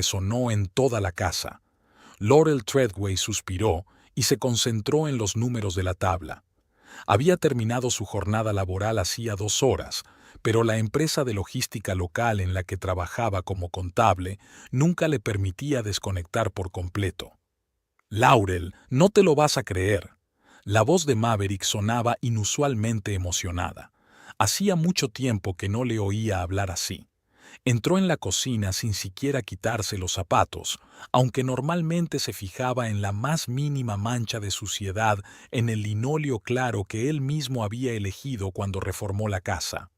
resonó en toda la casa. Laurel Treadway suspiró y se concentró en los números de la tabla. Había terminado su jornada laboral hacía 2 horas, pero la empresa de logística local en la que trabajaba como contable nunca le permitía desconectar por completo. Laurel, no te lo vas a creer. La voz de Maverick sonaba inusualmente emocionada. Hacía mucho tiempo que no le oía hablar así. Entró en la cocina sin siquiera quitarse los zapatos, aunque normalmente se fijaba en la más mínima mancha de suciedad en el linóleo claro que él mismo había elegido cuando reformó la casa.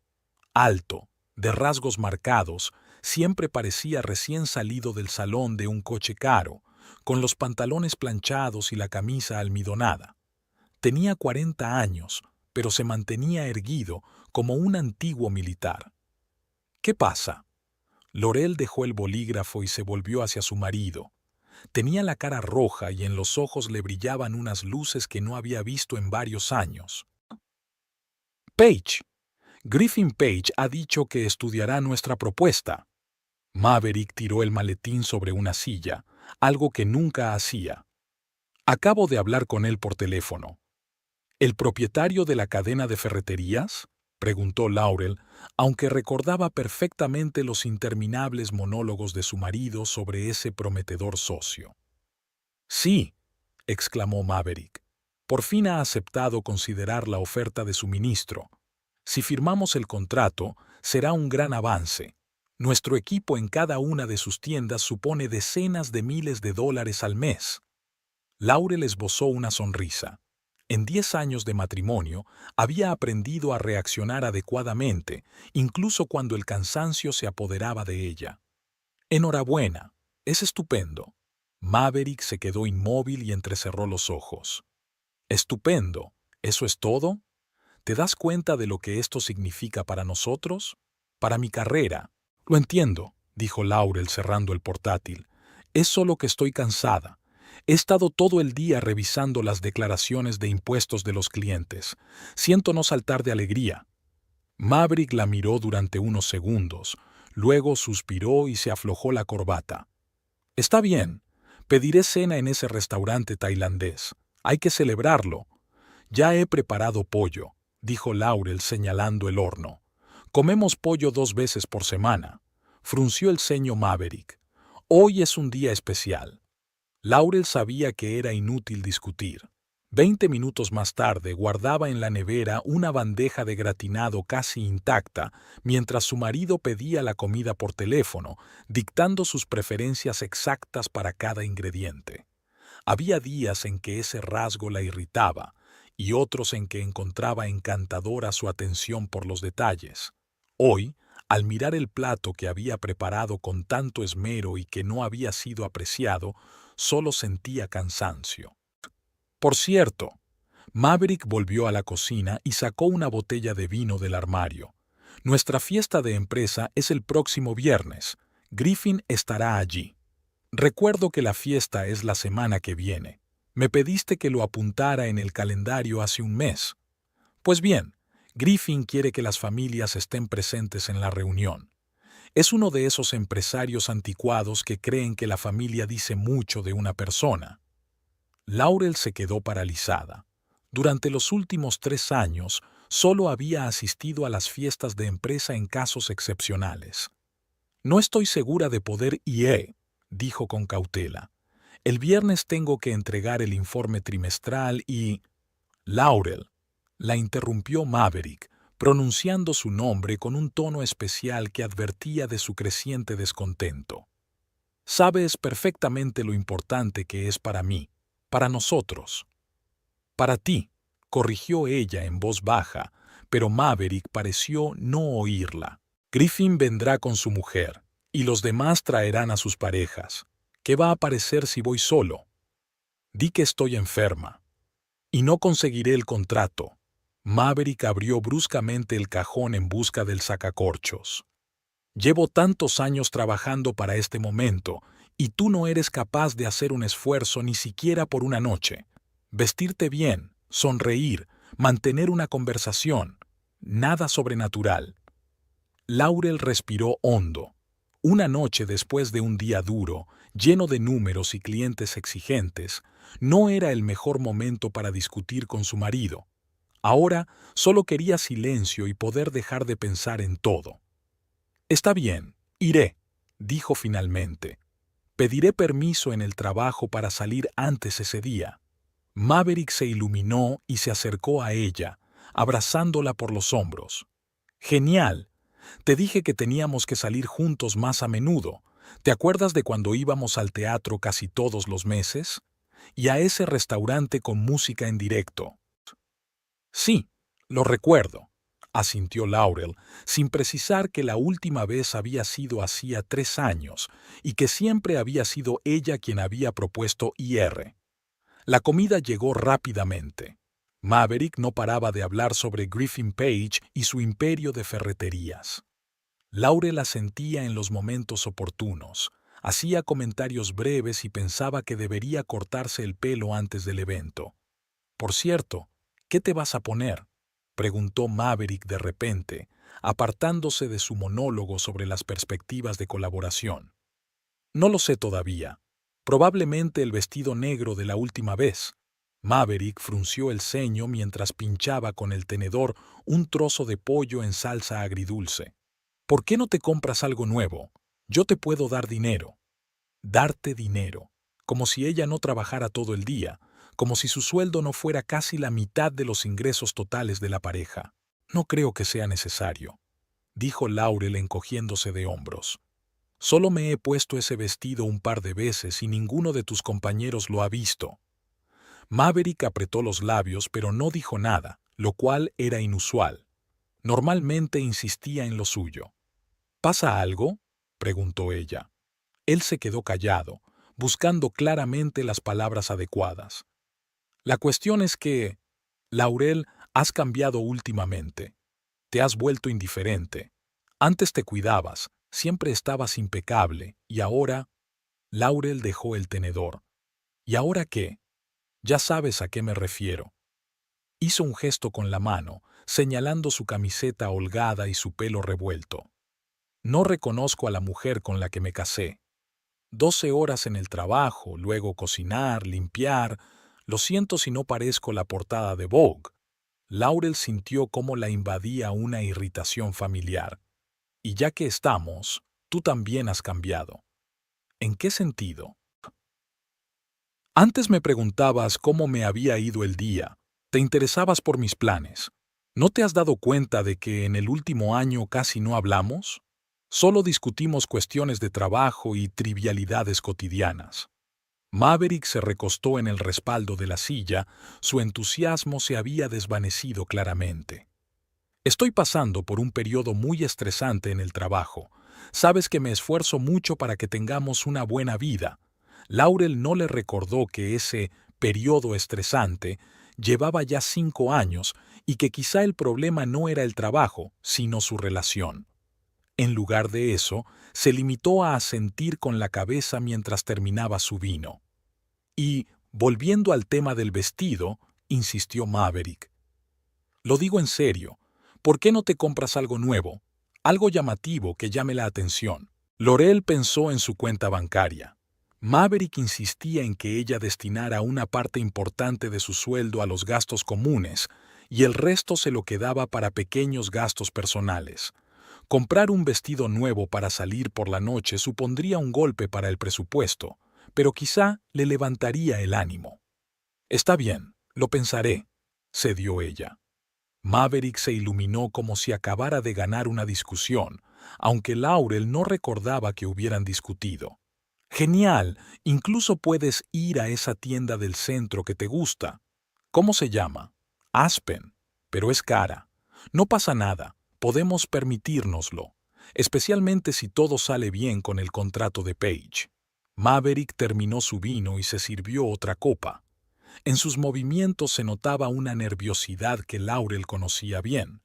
Alto, de rasgos marcados, siempre parecía recién salido del salón de un coche caro, con los pantalones planchados y la camisa almidonada. Tenía 40 años, pero se mantenía erguido como un antiguo militar. ¿Qué pasa? Laurel dejó el bolígrafo y se volvió hacia su marido. Tenía la cara roja y en los ojos le brillaban unas luces que no había visto en varios años. Page. Griffin Page ha dicho que estudiará nuestra propuesta. Maverick tiró el maletín sobre una silla, algo que nunca hacía. Acabo de hablar con él por teléfono. ¿El propietario de la cadena de ferreterías?, preguntó Laurel, aunque recordaba perfectamente los interminables monólogos de su marido sobre ese prometedor socio. Sí, exclamó Maverick. Por fin ha aceptado considerar la oferta de su ministro. Si firmamos el contrato, será un gran avance. Nuestro equipo en cada una de sus tiendas supone decenas de miles de dólares al mes. Laurel esbozó una sonrisa. En 10 años de matrimonio, había aprendido a reaccionar adecuadamente, incluso cuando el cansancio se apoderaba de ella. Enhorabuena, es estupendo. Maverick se quedó inmóvil y entrecerró los ojos. Estupendo, ¿eso es todo? ¿Te das cuenta de lo que esto significa para nosotros? Para mi carrera. Lo entiendo, dijo Laurel cerrando el portátil. Es solo que estoy cansada. He estado todo el día revisando las declaraciones de impuestos de los clientes. Siento no saltar de alegría. Maverick la miró durante unos segundos, luego suspiró y se aflojó la corbata. Está bien, pediré cena en ese restaurante tailandés. Hay que celebrarlo. Ya he preparado pollo, dijo Laurel señalando el horno. Comemos pollo 2 veces por semana. Frunció el ceño Maverick. Hoy es un día especial. Laurel sabía que era inútil discutir. 20 minutos más tarde guardaba en la nevera una bandeja de gratinado casi intacta, mientras su marido pedía la comida por teléfono, dictando sus preferencias exactas para cada ingrediente. Había días en que ese rasgo la irritaba, y otros en que encontraba encantadora su atención por los detalles. Hoy, al mirar el plato que había preparado con tanto esmero y que no había sido apreciado, solo sentía cansancio. Por cierto, Maverick volvió a la cocina y sacó una botella de vino del armario. Nuestra fiesta de empresa es el próximo viernes. Griffin estará allí. Recuerdo que la fiesta es la semana que viene. Me pediste que lo apuntara en el calendario hace un mes. Pues bien, Griffin quiere que las familias estén presentes en la reunión. Es uno de esos empresarios anticuados que creen que la familia dice mucho de una persona. Laurel se quedó paralizada. Durante los últimos 3 años, solo había asistido a las fiestas de empresa en casos excepcionales. No estoy segura de poder ir, dijo con cautela. El viernes tengo que entregar el informe trimestral y... Laurel, la interrumpió Maverick, pronunciando su nombre con un tono especial que advertía de su creciente descontento. Sabes perfectamente lo importante que es para mí, para nosotros. Para ti, corrigió ella en voz baja, pero Maverick pareció no oírla. Griffin vendrá con su mujer, y los demás traerán a sus parejas. ¿Qué va a parecer si voy solo? Di que estoy enferma. Y no conseguiré el contrato. Maverick abrió bruscamente el cajón en busca del sacacorchos. Llevo tantos años trabajando para este momento, y tú no eres capaz de hacer un esfuerzo ni siquiera por una noche. Vestirte bien, sonreír, mantener una conversación. Nada sobrenatural. Laurel respiró hondo. Una noche después de un día duro, lleno de números y clientes exigentes, no era el mejor momento para discutir con su marido. Ahora solo quería silencio y poder dejar de pensar en todo. Está bien, iré, dijo finalmente. Pediré permiso en el trabajo para salir antes ese día. Maverick se iluminó y se acercó a ella, abrazándola por los hombros. Genial. Te dije que teníamos que salir juntos más a menudo. ¿Te acuerdas de cuando íbamos al teatro casi todos los meses? Y a ese restaurante con música en directo. Sí, lo recuerdo, asintió Laurel, sin precisar que la última vez había sido hacía 3 años y que siempre había sido ella quien había propuesto IR. La comida llegó rápidamente. Maverick no paraba de hablar sobre Griffin Page y su imperio de ferreterías. Laurel asentía en los momentos oportunos, hacía comentarios breves y pensaba que debería cortarse el pelo antes del evento. Por cierto, ¿qué te vas a poner?, preguntó Maverick de repente, apartándose de su monólogo sobre las perspectivas de colaboración. No lo sé todavía. Probablemente el vestido negro de la última vez. Maverick frunció el ceño mientras pinchaba con el tenedor un trozo de pollo en salsa agridulce. ¿Por qué no te compras algo nuevo? Yo te puedo dar dinero. Darte dinero. Como si ella no trabajara todo el día, como si su sueldo no fuera casi la mitad de los ingresos totales de la pareja. No creo que sea necesario, dijo Laurel encogiéndose de hombros. Solo me he puesto ese vestido un par de veces y ninguno de tus compañeros lo ha visto. Maverick apretó los labios pero no dijo nada, lo cual era inusual. Normalmente insistía en lo suyo. ¿Pasa algo?, preguntó ella. Él se quedó callado, buscando claramente las palabras adecuadas. La cuestión es que, Laurel, has cambiado últimamente. Te has vuelto indiferente. Antes te cuidabas, siempre estabas impecable, y ahora... Laurel dejó el tenedor. ¿Y ahora qué? Ya sabes a qué me refiero. Hizo un gesto con la mano, señalando su camiseta holgada y su pelo revuelto. No reconozco a la mujer con la que me casé. 12 horas en el trabajo, luego cocinar, limpiar. Lo siento si no parezco la portada de Vogue. Laurel sintió cómo la invadía una irritación familiar. Y ya que estamos, tú también has cambiado. ¿En qué sentido? Antes me preguntabas cómo me había ido el día. Te interesabas por mis planes. ¿No te has dado cuenta de que en el último año casi no hablamos? Solo discutimos cuestiones de trabajo y trivialidades cotidianas. Maverick se recostó en el respaldo de la silla, su entusiasmo se había desvanecido claramente. Estoy pasando por un periodo muy estresante en el trabajo. Sabes que me esfuerzo mucho para que tengamos una buena vida. Laurel no le recordó que ese periodo estresante llevaba ya 5 años y que quizá el problema no era el trabajo, sino su relación. En lugar de eso, se limitó a asentir con la cabeza mientras terminaba su vino. Y, volviendo al tema del vestido, insistió Maverick. Lo digo en serio. ¿Por qué no te compras algo nuevo? Algo llamativo que llame la atención. Laurel pensó en su cuenta bancaria. Maverick insistía en que ella destinara una parte importante de su sueldo a los gastos comunes y el resto se lo quedaba para pequeños gastos personales. Comprar un vestido nuevo para salir por la noche supondría un golpe para el presupuesto, pero quizá le levantaría el ánimo. Está bien, lo pensaré, cedió ella. Maverick se iluminó como si acabara de ganar una discusión, aunque Laurel no recordaba que hubieran discutido. Genial, incluso puedes ir a esa tienda del centro que te gusta. ¿Cómo se llama? Aspen, pero es cara. No pasa nada, podemos permitírnoslo, especialmente si todo sale bien con el contrato de Page. Maverick terminó su vino y se sirvió otra copa. En sus movimientos se notaba una nerviosidad que Laurel conocía bien.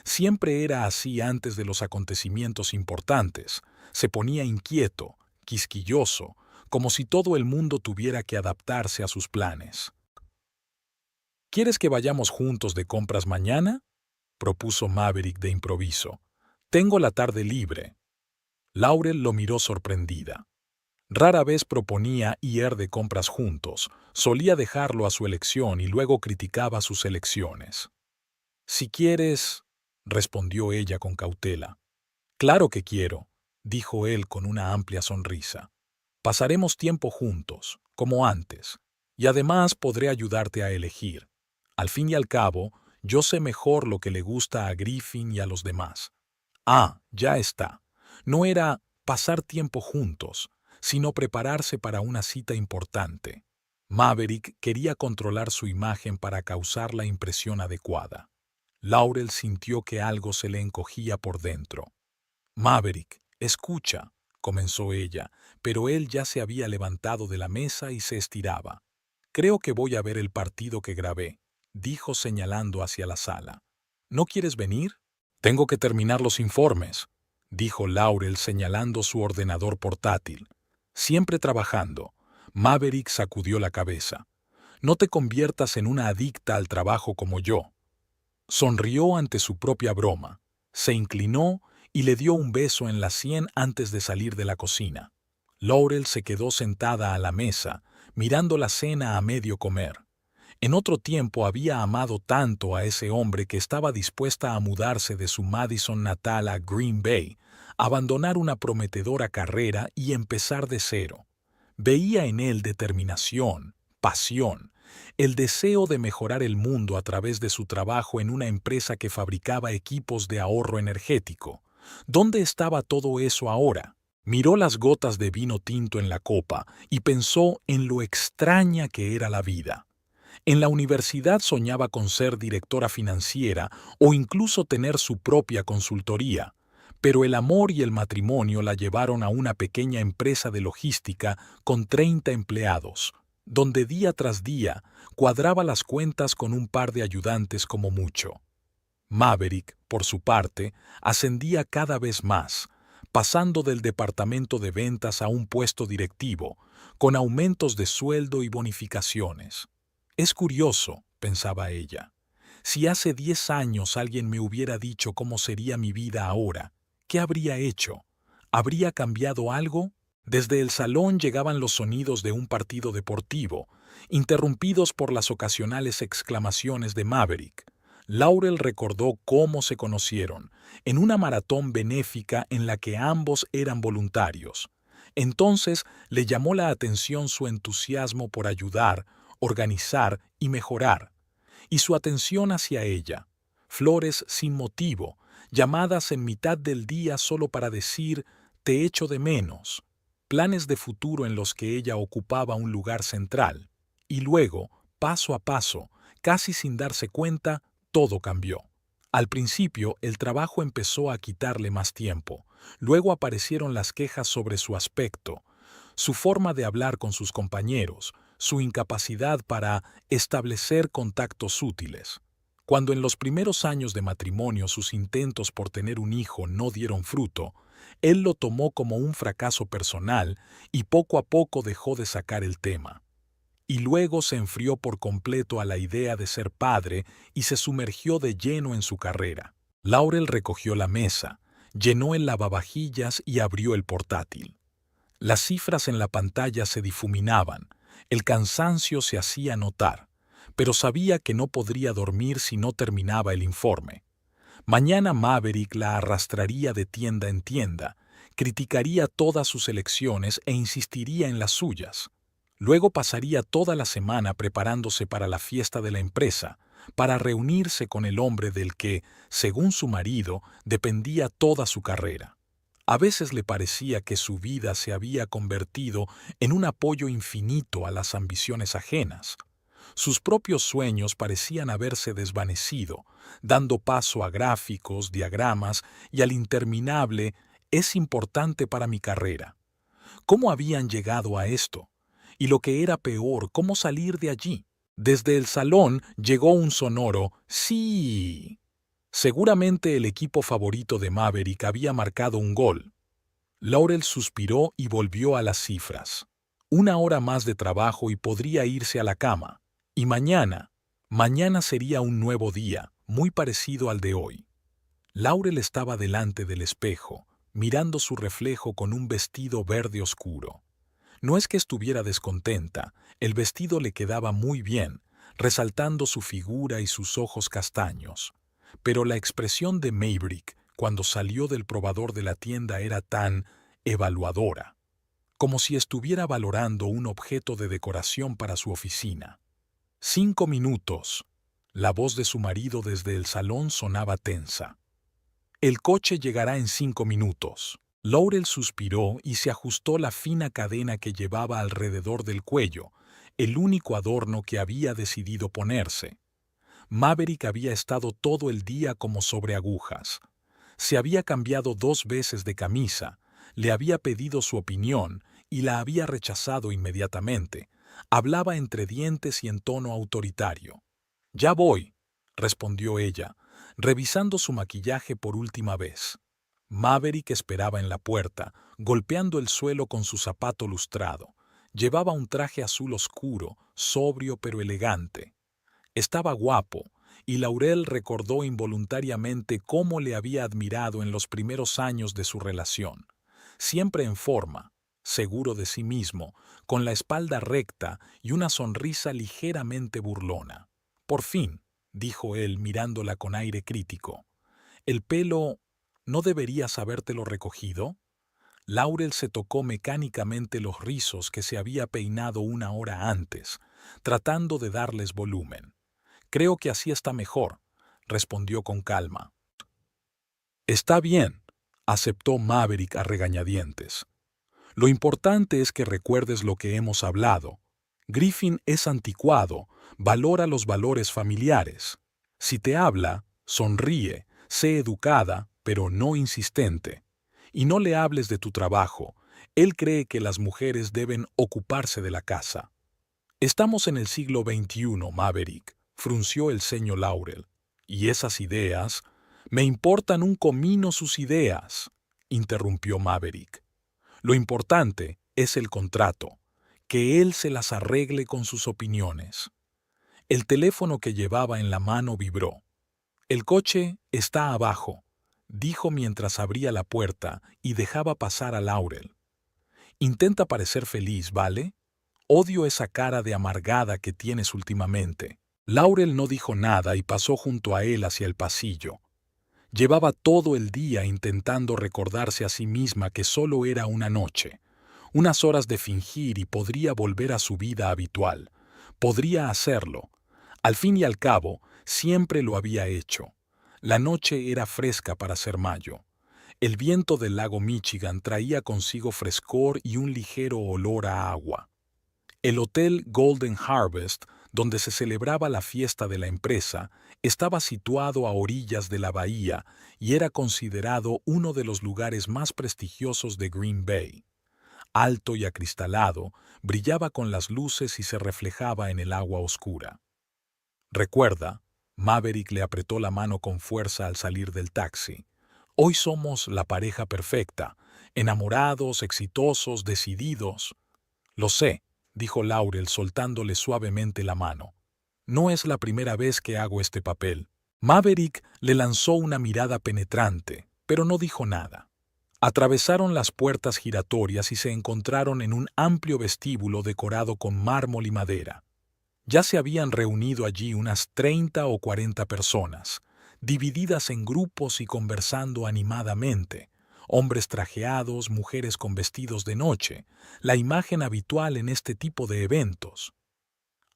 Siempre era así antes de los acontecimientos importantes. Se ponía inquieto, quisquilloso, como si todo el mundo tuviera que adaptarse a sus planes. ¿Quieres que vayamos juntos de compras mañana?, propuso Maverick de improviso. Tengo la tarde libre. Laurel lo miró sorprendida. Rara vez proponía ir de compras juntos, solía dejarlo a su elección y luego criticaba sus elecciones. «Si quieres», respondió ella con cautela. «Claro que quiero», dijo él con una amplia sonrisa. «Pasaremos tiempo juntos, como antes, y además podré ayudarte a elegir. Al fin y al cabo, yo sé mejor lo que le gusta a Griffin y a los demás». Ah, ya está. No era pasar tiempo juntos, sino prepararse para una cita importante. Maverick quería controlar su imagen para causar la impresión adecuada. Laurel sintió que algo se le encogía por dentro. «Maverick, escucha», comenzó ella, pero él ya se había levantado de la mesa y se estiraba. «Creo que voy a ver el partido que grabé», dijo señalando hacia la sala. «¿No quieres venir?» «Tengo que terminar los informes», dijo Laurel señalando su ordenador portátil. «Siempre trabajando». Maverick sacudió la cabeza. «No te conviertas en una adicta al trabajo como yo». Sonrió ante su propia broma, se inclinó y le dio un beso en la sien antes de salir de la cocina. Laurel se quedó sentada a la mesa, mirando la cena a medio comer. En otro tiempo había amado tanto a ese hombre que estaba dispuesta a mudarse de su Madison natal a Green Bay, abandonar una prometedora carrera y empezar de cero. Veía en él determinación, pasión, el deseo de mejorar el mundo a través de su trabajo en una empresa que fabricaba equipos de ahorro energético. ¿Dónde estaba todo eso ahora? Miró las gotas de vino tinto en la copa y pensó en lo extraña que era la vida. En la universidad soñaba con ser directora financiera o incluso tener su propia consultoría, pero el amor y el matrimonio la llevaron a una pequeña empresa de logística con 30 empleados, donde día tras día cuadraba las cuentas con un par de ayudantes como mucho. Maverick, por su parte, ascendía cada vez más, pasando del departamento de ventas a un puesto directivo, con aumentos de sueldo y bonificaciones. «Es curioso», pensaba ella. «Si hace 10 años alguien me hubiera dicho cómo sería mi vida ahora, ¿qué habría hecho? ¿Habría cambiado algo?» Desde el salón llegaban los sonidos de un partido deportivo, interrumpidos por las ocasionales exclamaciones de Maverick. Laurel recordó cómo se conocieron, en una maratón benéfica en la que ambos eran voluntarios. Entonces le llamó la atención su entusiasmo por ayudar, organizar y mejorar, y su atención hacia ella. Flores sin motivo, llamadas en mitad del día solo para decir «te echo de menos», planes de futuro en los que ella ocupaba un lugar central. Y luego, paso a paso, casi sin darse cuenta, todo cambió. Al principio, el trabajo empezó a quitarle más tiempo. Luego aparecieron las quejas sobre su aspecto, su forma de hablar con sus compañeros, su incapacidad para establecer contactos útiles. Cuando en los primeros años de matrimonio sus intentos por tener un hijo no dieron fruto, él lo tomó como un fracaso personal y poco a poco dejó de sacar el tema. Y luego se enfrió por completo a la idea de ser padre y se sumergió de lleno en su carrera. Laurel recogió la mesa, llenó el lavavajillas y abrió el portátil. Las cifras en la pantalla se difuminaban, el cansancio se hacía notar, pero sabía que no podría dormir si no terminaba el informe. Mañana Maverick la arrastraría de tienda en tienda, criticaría todas sus elecciones e insistiría en las suyas. Luego pasaría toda la semana preparándose para la fiesta de la empresa, para reunirse con el hombre del que, según su marido, dependía toda su carrera. A veces le parecía que su vida se había convertido en un apoyo infinito a las ambiciones ajenas. Sus propios sueños parecían haberse desvanecido, dando paso a gráficos, diagramas y al interminable «es importante para mi carrera». ¿Cómo habían llegado a esto? Y lo que era peor, ¿cómo salir de allí? Desde el salón llegó un sonoro «sí». Seguramente el equipo favorito de Maverick había marcado un gol. Laurel suspiró y volvió a las cifras. 1 hora más de trabajo y podría irse a la cama. Y mañana sería un nuevo día, muy parecido al de hoy. Laurel estaba delante del espejo, mirando su reflejo con un vestido verde oscuro. No es que estuviera descontenta, el vestido le quedaba muy bien, resaltando su figura y sus ojos castaños. Pero la expresión de Maybrick cuando salió del probador de la tienda era tan evaluadora, como si estuviera valorando un objeto de decoración para su oficina. 5 minutos. La voz de su marido desde el salón sonaba tensa. El coche llegará en 5 minutos. Laurel suspiró y se ajustó la fina cadena que llevaba alrededor del cuello, el único adorno que había decidido ponerse. Maverick había estado todo el día como sobre agujas. Se había cambiado 2 veces de camisa, le había pedido su opinión y la había rechazado inmediatamente. Hablaba entre dientes y en tono autoritario. «Ya voy», respondió ella, revisando su maquillaje por última vez. Maverick esperaba en la puerta, golpeando el suelo con su zapato lustrado. Llevaba un traje azul oscuro, sobrio pero elegante. Estaba guapo, y Laurel recordó involuntariamente cómo le había admirado en los primeros años de su relación. Siempre en forma, seguro de sí mismo, con la espalda recta y una sonrisa ligeramente burlona. «Por fin», dijo él mirándola con aire crítico. «El pelo, ¿no deberías habértelo recogido?» Laurel se tocó mecánicamente los rizos que se había peinado 1 hora antes, tratando de darles volumen. «Creo que así está mejor», respondió con calma. «Está bien», aceptó Maverick a regañadientes. «Lo importante es que recuerdes lo que hemos hablado. Griffin es anticuado, valora los valores familiares. Si te habla, sonríe, sé educada, pero no insistente. Y no le hables de tu trabajo. Él cree que las mujeres deben ocuparse de la casa». «Estamos en el siglo XXI, Maverick», frunció el ceño Laurel. «Y esas ideas, me importan un comino sus ideas», interrumpió Maverick. «Lo importante es el contrato, que él se las arregle con sus opiniones». El teléfono que llevaba en la mano vibró. «El coche está abajo», dijo mientras abría la puerta y dejaba pasar a Laurel. «Intenta parecer feliz, ¿vale? Odio esa cara de amargada que tienes últimamente». Laurel no dijo nada y pasó junto a él hacia el pasillo. Llevaba todo el día intentando recordarse a sí misma que solo era una noche, unas horas de fingir y podría volver a su vida habitual. Podría hacerlo. Al fin y al cabo, siempre lo había hecho. La noche era fresca para ser mayo. El viento del lago Michigan traía consigo frescor y un ligero olor a agua. El hotel Golden Harvest, donde se celebraba la fiesta de la empresa, estaba situado a orillas de la bahía y era considerado uno de los lugares más prestigiosos de Green Bay. Alto y acristalado, brillaba con las luces y se reflejaba en el agua oscura. «Recuerda», Maverick le apretó la mano con fuerza al salir del taxi, «hoy somos la pareja perfecta, enamorados, exitosos, decididos». «Lo sé», dijo Laurel soltándole suavemente la mano. «No es la primera vez que hago este papel». Maverick le lanzó una mirada penetrante, pero no dijo nada. Atravesaron las puertas giratorias y se encontraron en un amplio vestíbulo decorado con mármol y madera. Ya se habían reunido allí unas 30 o 40 personas, divididas en grupos y conversando animadamente. Hombres trajeados, mujeres con vestidos de noche, la imagen habitual en este tipo de eventos.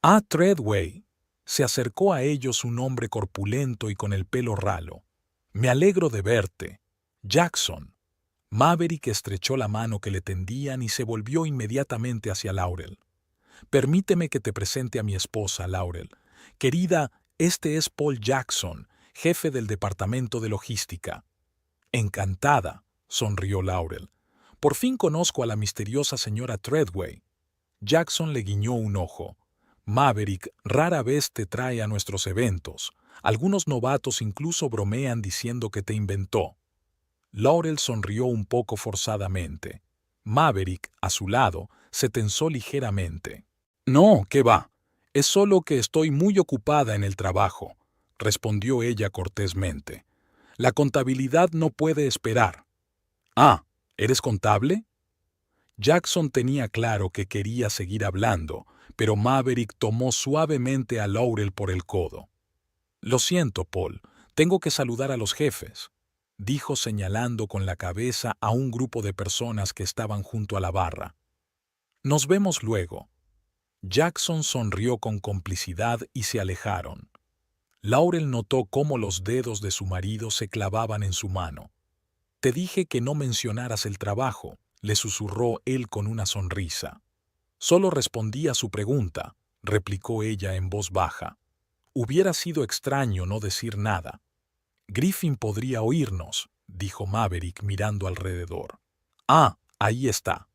«Ah, Treadway», se acercó a ellos un hombre corpulento y con el pelo ralo. «Me alegro de verte. Jackson». Maverick estrechó la mano que le tendían y se volvió inmediatamente hacia Laurel. «Permíteme que te presente a mi esposa, Laurel. Querida, este es Paul Jackson, jefe del departamento de logística». «Encantada», sonrió Laurel. «Por fin conozco a la misteriosa señora Treadway». Jackson le guiñó un ojo. «Maverick rara vez te trae a nuestros eventos. Algunos novatos incluso bromean diciendo que te inventó». Laurel sonrió un poco forzadamente. Maverick, a su lado, se tensó ligeramente. «No, ¿qué va? Es solo que estoy muy ocupada en el trabajo», respondió ella cortésmente. «La contabilidad no puede esperar». Ah, ¿eres contable? Jackson tenía claro que quería seguir hablando, pero Maverick tomó suavemente a Laurel por el codo. Lo siento, Paul, tengo que saludar a los jefes, dijo señalando con la cabeza a un grupo de personas que estaban junto a la barra. Nos vemos luego. Jackson sonrió con complicidad y se alejaron. Laurel notó cómo los dedos de su marido se clavaban en su mano. Te dije que no mencionaras el trabajo, le susurró él con una sonrisa. Solo respondí a su pregunta, replicó ella en voz baja. Hubiera sido extraño no decir nada. Griffin podría oírnos, dijo Maverick mirando alrededor. Ah, ahí está.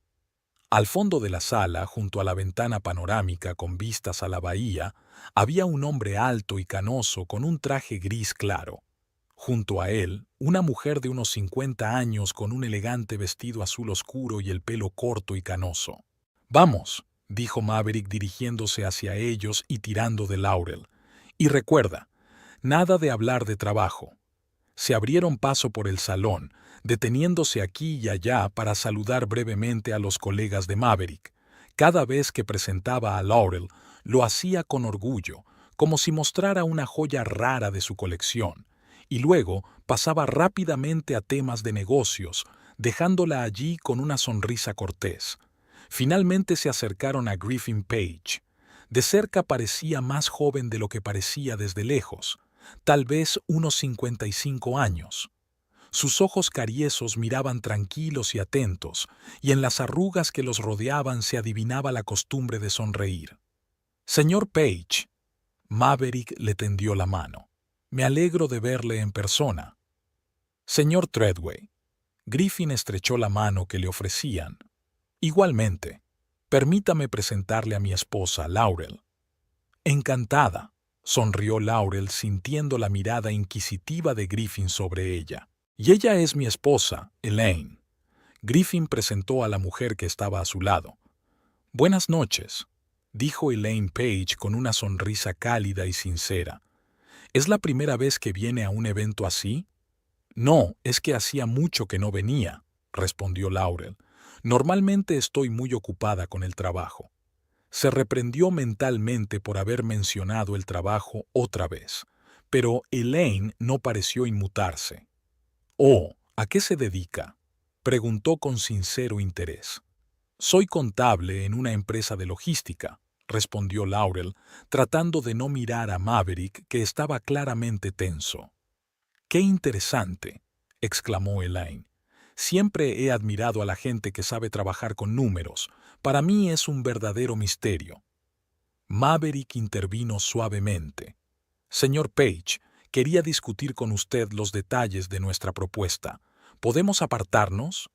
Al fondo de la sala, junto a la ventana panorámica con vistas a la bahía, había un hombre alto y canoso con un traje gris claro. Junto a él, una mujer de unos 50 años con un elegante vestido azul oscuro y el pelo corto y canoso. Vamos, dijo Maverick dirigiéndose hacia ellos y tirando de Laurel. Y recuerda, nada de hablar de trabajo. Se abrieron paso por el salón, deteniéndose aquí y allá para saludar brevemente a los colegas de Maverick. Cada vez que presentaba a Laurel, lo hacía con orgullo, como si mostrara una joya rara de su colección, y luego pasaba rápidamente a temas de negocios, dejándola allí con una sonrisa cortés. Finalmente se acercaron a Griffin Page. De cerca parecía más joven de lo que parecía desde lejos, tal vez unos 55 años. Sus ojos cariesos miraban tranquilos y atentos, y en las arrugas que los rodeaban se adivinaba la costumbre de sonreír. Señor Page, Maverick le tendió la mano. Me alegro de verle en persona. Señor Treadway, Griffin estrechó la mano que le ofrecían. Igualmente, permítame presentarle a mi esposa, Laurel. Encantada, sonrió Laurel sintiendo la mirada inquisitiva de Griffin sobre ella. Y ella es mi esposa, Elaine. Griffin presentó a la mujer que estaba a su lado. Buenas noches, dijo Elaine Page con una sonrisa cálida y sincera. ¿Es la primera vez que viene a un evento así? No, es que hacía mucho que no venía, respondió Laurel. Normalmente estoy muy ocupada con el trabajo. Se reprendió mentalmente por haber mencionado el trabajo otra vez, pero Elaine no pareció inmutarse. «Oh, ¿a qué se dedica?», preguntó con sincero interés. «Soy contable en una empresa de logística», respondió Laurel, tratando de no mirar a Maverick, que estaba claramente tenso. «¡Qué interesante!», exclamó Elaine. «Siempre he admirado a la gente que sabe trabajar con números. Para mí es un verdadero misterio». Maverick intervino suavemente. «Señor Page, quería discutir con usted los detalles de nuestra propuesta. ¿Podemos apartarnos?».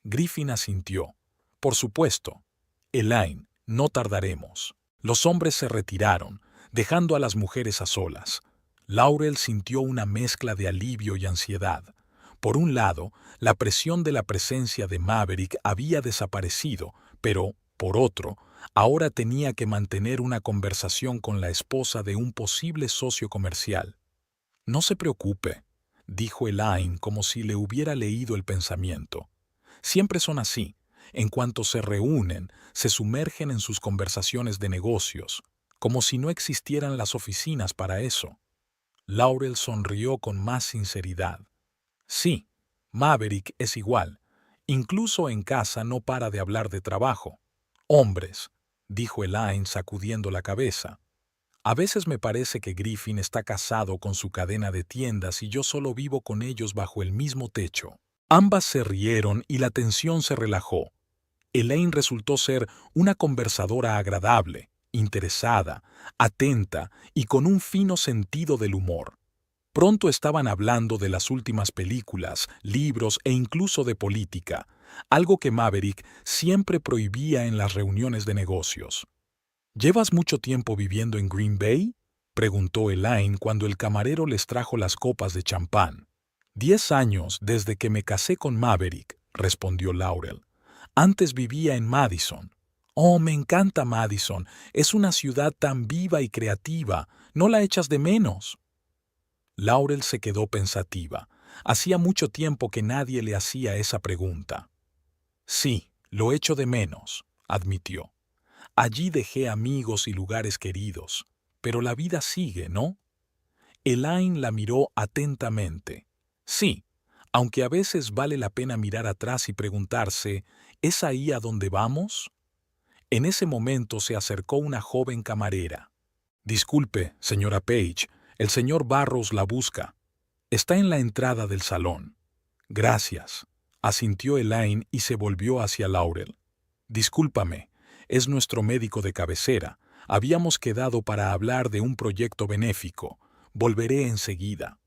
Griffin asintió. «Por supuesto. Elaine, no tardaremos». Los hombres se retiraron, dejando a las mujeres a solas. Laurel sintió una mezcla de alivio y ansiedad. Por un lado, la presión de la presencia de Maverick había desaparecido, pero, por otro, ahora tenía que mantener una conversación con la esposa de un posible socio comercial. «No se preocupe», dijo Elaine como si le hubiera leído el pensamiento. «Siempre son así. En cuanto se reúnen, se sumergen en sus conversaciones de negocios, como si no existieran las oficinas para eso». Laurel sonrió con más sinceridad. «Sí, Maverick es igual. Incluso en casa no para de hablar de trabajo. Hombres», dijo Elaine sacudiendo la cabeza. «A veces me parece que Griffin está casado con su cadena de tiendas y yo solo vivo con ellos bajo el mismo techo». Ambas se rieron y la tensión se relajó. Elaine resultó ser una conversadora agradable, interesada, atenta y con un fino sentido del humor. Pronto estaban hablando de las últimas películas, libros e incluso de política, algo que Maverick siempre prohibía en las reuniones de negocios. «¿Llevas mucho tiempo viviendo en Green Bay?», preguntó Elaine cuando el camarero les trajo las copas de champán. 10 años desde que me casé con Maverick», respondió Laurel. «Antes vivía en Madison». «Oh, me encanta Madison. Es una ciudad tan viva y creativa. ¿No la echas de menos?». Laurel se quedó pensativa. Hacía mucho tiempo que nadie le hacía esa pregunta. Sí, lo echo de menos, admitió. Allí dejé amigos y lugares queridos, pero la vida sigue, ¿no? Elaine la miró atentamente. Sí, aunque a veces vale la pena mirar atrás y preguntarse, ¿es ahí a donde vamos? En ese momento se acercó una joven camarera. Disculpe, señora Page, el señor Barrows la busca. Está en la entrada del salón. Gracias, asintió Elaine y se volvió hacia Laurel. Discúlpame, es nuestro médico de cabecera. Habíamos quedado para hablar de un proyecto benéfico. Volveré enseguida.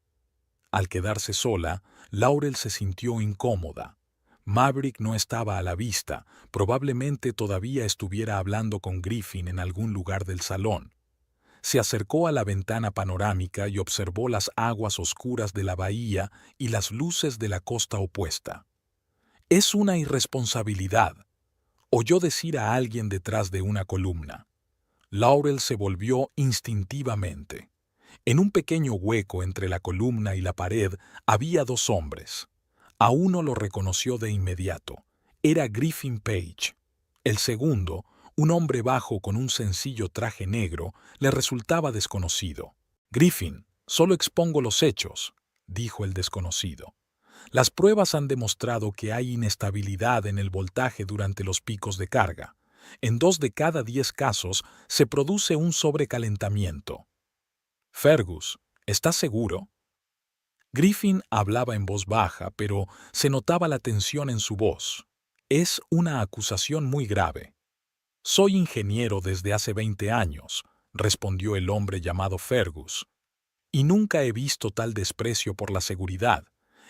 Al quedarse sola, Laurel se sintió incómoda. Maverick no estaba a la vista, probablemente todavía estuviera hablando con Griffin en algún lugar del salón. Se acercó a la ventana panorámica y observó las aguas oscuras de la bahía y las luces de la costa opuesta. «Es una irresponsabilidad», oyó decir a alguien detrás de una columna. Laurel se volvió instintivamente. En un pequeño hueco entre la columna y la pared había dos hombres. A uno lo reconoció de inmediato. Era Griffin Page. El segundo, un hombre bajo con un sencillo traje negro, le resultaba desconocido. «Griffin, solo expongo los hechos», dijo el desconocido. «Las pruebas han demostrado que hay inestabilidad en el voltaje durante los picos de carga. En 2 de cada 10 casos se produce un sobrecalentamiento». «Fergus, ¿estás seguro?» Griffin hablaba en voz baja, pero se notaba la tensión en su voz. «Es una acusación muy grave». «Soy ingeniero desde hace 20 años», respondió el hombre llamado Fergus. «Y nunca he visto tal desprecio por la seguridad.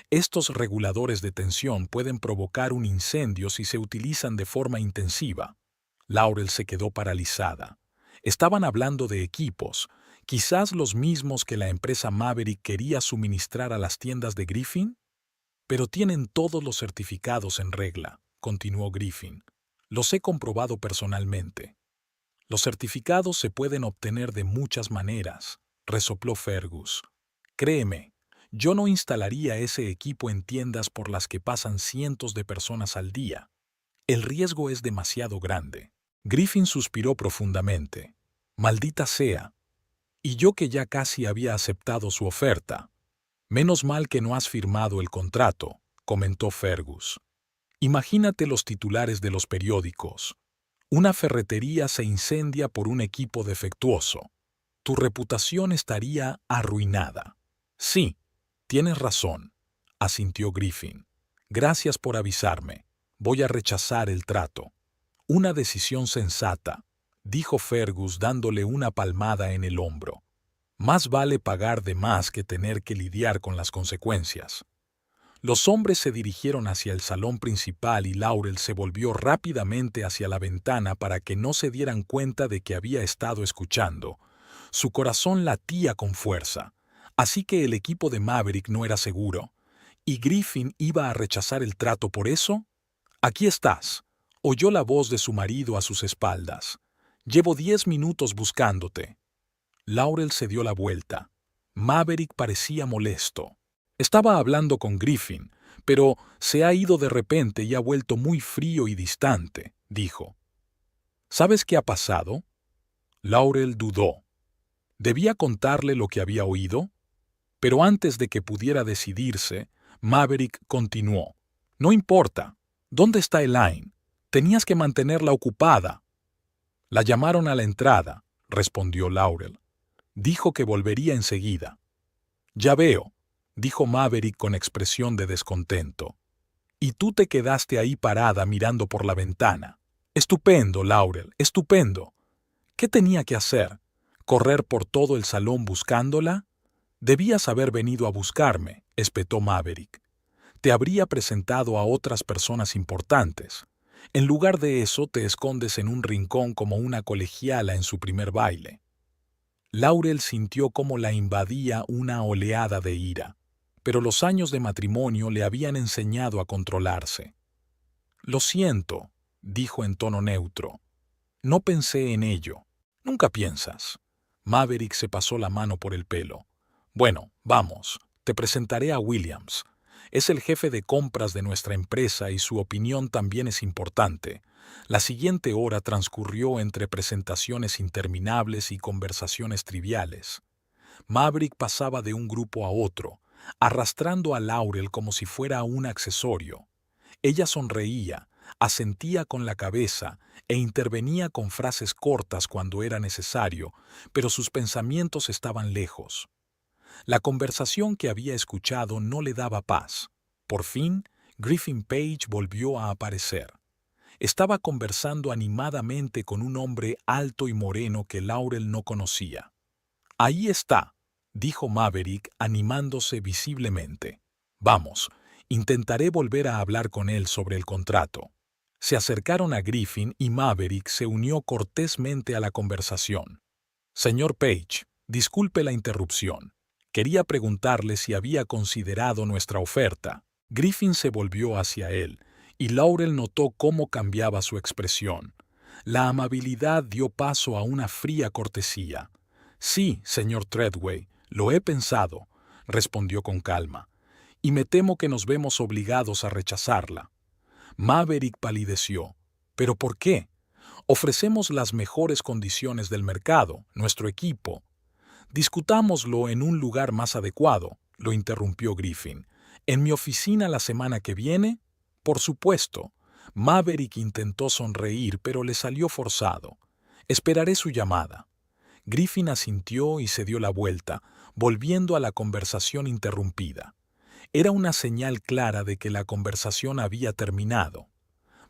Estos reguladores de tensión pueden provocar un incendio si se utilizan de forma intensiva». Laurel se quedó paralizada. Estaban hablando de equipos, quizás los mismos que la empresa Maverick quería suministrar a las tiendas de Griffin. «Pero tienen todos los certificados en regla», continuó Griffin. «Los he comprobado personalmente». «Los certificados se pueden obtener de muchas maneras», resopló Fergus. «Créeme, yo no instalaría ese equipo en tiendas por las que pasan cientos de personas al día. El riesgo es demasiado grande». Griffin suspiró profundamente. «Maldita sea. Y yo que ya casi había aceptado su oferta». «Menos mal que no has firmado el contrato», comentó Fergus. «Imagínate los titulares de los periódicos. Una ferretería se incendia por un equipo defectuoso. Tu reputación estaría arruinada». «Sí, tienes razón», asintió Griffin. «Gracias por avisarme. Voy a rechazar el trato». «Una decisión sensata», dijo Fergus dándole una palmada en el hombro. «Más vale pagar de más que tener que lidiar con las consecuencias». Los hombres se dirigieron hacia el salón principal y Laurel se volvió rápidamente hacia la ventana para que no se dieran cuenta de que había estado escuchando. Su corazón latía con fuerza. Así que el equipo de Maverick no era seguro. ¿Y Griffin iba a rechazar el trato por eso? «Aquí estás», oyó la voz de su marido a sus espaldas. «Llevo 10 minutos buscándote». Laurel se dio la vuelta. Maverick parecía molesto. Estaba hablando con Griffin, pero se ha ido de repente y ha vuelto muy frío y distante, dijo. ¿Sabes qué ha pasado? Laurel dudó. ¿Debía contarle lo que había oído? Pero antes de que pudiera decidirse, Maverick continuó. «No importa. ¿Dónde está Elaine? Tenías que mantenerla ocupada». «La llamaron a la entrada», respondió Laurel. «Dijo que volvería enseguida». «Ya veo», dijo Maverick con expresión de descontento. «Y tú te quedaste ahí parada mirando por la ventana. Estupendo, Laurel, estupendo. ¿Qué tenía que hacer? ¿Correr por todo el salón buscándola? Debías haber venido a buscarme», espetó Maverick. «Te habría presentado a otras personas importantes. En lugar de eso, te escondes en un rincón como una colegiala en su primer baile». Laurel sintió cómo la invadía una oleada de ira, pero los años de matrimonio le habían enseñado a controlarse. «Lo siento», dijo en tono neutro. «No pensé en ello». «Nunca piensas». Maverick se pasó la mano por el pelo. «Bueno, vamos, te presentaré a Williams. Es el jefe de compras de nuestra empresa y su opinión también es importante. La siguiente hora transcurrió entre presentaciones interminables y conversaciones triviales. Maverick pasaba de un grupo a otro, arrastrando a Laurel como si fuera un accesorio. Ella sonreía, asentía con la cabeza e intervenía con frases cortas cuando era necesario, pero sus pensamientos estaban lejos. La conversación que había escuchado no le daba paz. Por fin, Griffin Page volvió a aparecer. Estaba conversando animadamente con un hombre alto y moreno que Laurel no conocía. «Ahí está», dijo Maverick animándose visiblemente. «Vamos, intentaré volver a hablar con él sobre el contrato». Se acercaron a Griffin y Maverick se unió cortésmente a la conversación. «Señor Page, disculpe la interrupción. Quería preguntarle si había considerado nuestra oferta». Griffin se volvió hacia él, y Laurel notó cómo cambiaba su expresión. La amabilidad dio paso a una fría cortesía. «Sí, señor Treadway, lo he pensado», respondió con calma, «y me temo que nos vemos obligados a rechazarla». Maverick palideció. «¿Pero por qué? Ofrecemos las mejores condiciones del mercado, nuestro equipo». «Discutámoslo en un lugar más adecuado», lo interrumpió Griffin. «¿En mi oficina la semana que viene?» «Por supuesto». Maverick intentó sonreír, pero le salió forzado. «Esperaré su llamada». Griffin asintió y se dio la vuelta, volviendo a la conversación interrumpida. Era una señal clara de que la conversación había terminado.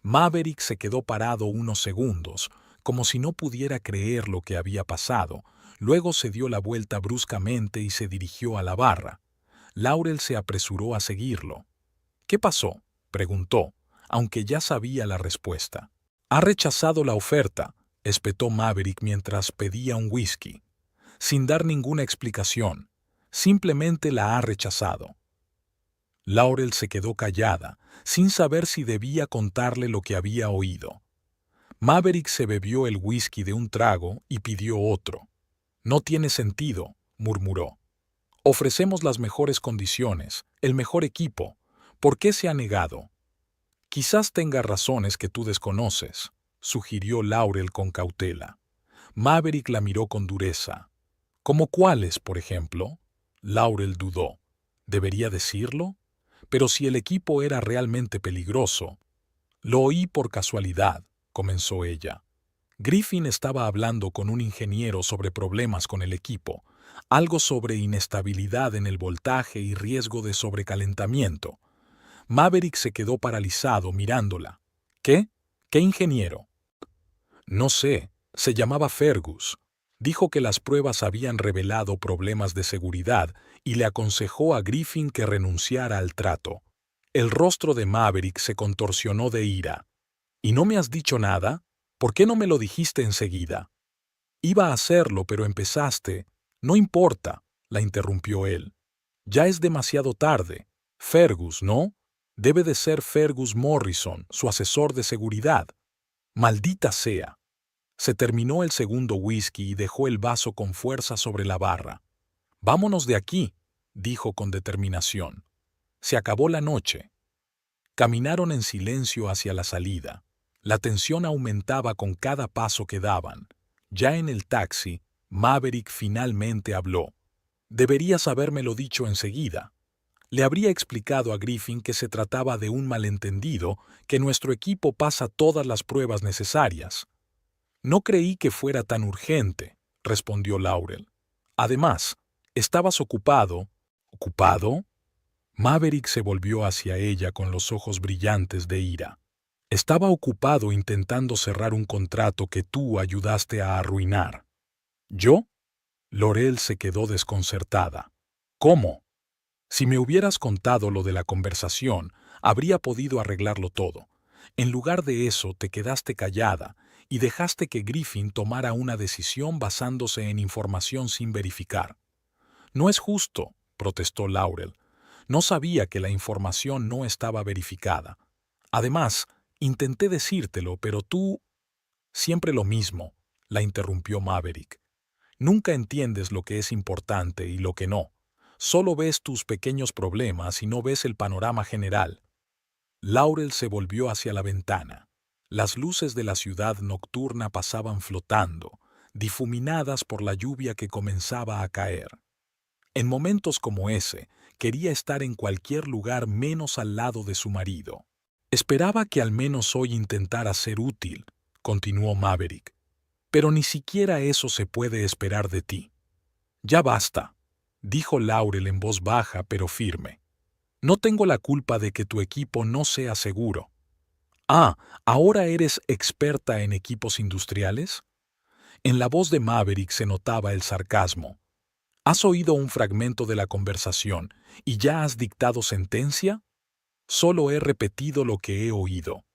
Maverick se quedó parado unos segundos, como si no pudiera creer lo que había pasado. Luego se dio la vuelta bruscamente y se dirigió a la barra. Laurel se apresuró a seguirlo. «¿Qué pasó?», preguntó, aunque ya sabía la respuesta. «Ha rechazado la oferta», espetó Maverick mientras pedía un whisky. «Sin dar ninguna explicación. Simplemente la ha rechazado». Laurel se quedó callada, sin saber si debía contarle lo que había oído. Maverick se bebió el whisky de un trago y pidió otro. «No tiene sentido», murmuró. «Ofrecemos las mejores condiciones, el mejor equipo. ¿Por qué se ha negado?» «Quizás tenga razones que tú desconoces», sugirió Laurel con cautela. Maverick la miró con dureza. «¿Cómo cuáles, por ejemplo?» Laurel dudó. ¿Debería decirlo? Pero si el equipo era realmente peligroso. «Lo oí por casualidad», comenzó ella. Griffin estaba hablando con un ingeniero sobre problemas con el equipo, algo sobre inestabilidad en el voltaje y riesgo de sobrecalentamiento. Maverick se quedó paralizado mirándola. «¿Qué? ¿Qué ingeniero?» «No sé, se llamaba Fergus. Dijo que las pruebas habían revelado problemas de seguridad y le aconsejó a Griffin que renunciara al trato». El rostro de Maverick se contorsionó de ira. «¿Y no me has dicho nada? ¿Por qué no me lo dijiste enseguida?» «Iba a hacerlo, pero empezaste». «No importa», la interrumpió él. «Ya es demasiado tarde. Fergus, ¿no? Debe de ser Fergus Morrison, su asesor de seguridad». «Maldita sea». Se terminó el segundo whisky y dejó el vaso con fuerza sobre la barra. «Vámonos de aquí», dijo con determinación. «Se acabó la noche». Caminaron en silencio hacia la salida. La tensión aumentaba con cada paso que daban. Ya en el taxi, Maverick finalmente habló. «Deberías habérmelo dicho enseguida». Le habría explicado a Griffin que se trataba de un malentendido, que nuestro equipo pasa todas las pruebas necesarias. «No creí que fuera tan urgente», respondió Laurel. «Además, estabas ocupado». «¿Ocupado?» Maverick se volvió hacia ella con los ojos brillantes de ira. «Estaba ocupado intentando cerrar un contrato que tú ayudaste a arruinar». «¿Yo?» Laurel se quedó desconcertada. «¿Cómo?» «Si me hubieras contado lo de la conversación, habría podido arreglarlo todo. En lugar de eso, te quedaste callada y dejaste que Griffin tomara una decisión basándose en información sin verificar». «No es justo», protestó Laurel. «No sabía que la información no estaba verificada. Además, intenté decírtelo, pero tú...» «Siempre lo mismo», la interrumpió Maverick. «Nunca entiendes lo que es importante y lo que no. Solo ves tus pequeños problemas y no ves el panorama general. Laurel se volvió hacia la ventana. Las luces de la ciudad nocturna pasaban flotando, difuminadas por la lluvia que comenzaba a caer. En momentos como ese, quería estar en cualquier lugar menos al lado de su marido. Esperaba que al menos hoy intentara ser útil, continuó Maverick. Pero ni siquiera eso se puede esperar de ti. Ya basta, dijo Laurel en voz baja pero firme. No tengo la culpa de que tu equipo no sea seguro. Ah, ¿ahora eres experta en equipos industriales? En la voz de Maverick se notaba el sarcasmo. ¿Has oído un fragmento de la conversación y ya has dictado sentencia? Solo he repetido lo que he oído.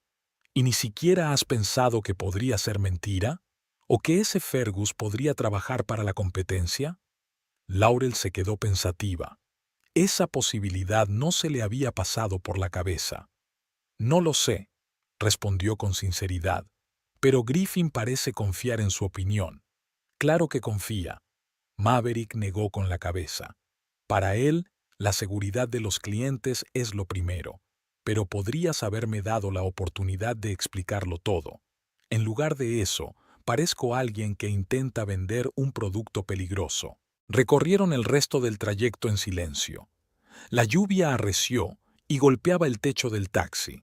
¿Y ni siquiera has pensado que podría ser mentira? ¿O que ese Fergus podría trabajar para la competencia? Laurel se quedó pensativa. Esa posibilidad no se le había pasado por la cabeza. No lo sé, respondió con sinceridad, pero Griffin parece confiar en su opinión. Claro que confía. Maverick negó con la cabeza. Para él, la seguridad de los clientes es lo primero, pero podrías haberme dado la oportunidad de explicarlo todo. En lugar de eso, parezco alguien que intenta vender un producto peligroso. Recorrieron el resto del trayecto en silencio. La lluvia arreció y golpeaba el techo del taxi.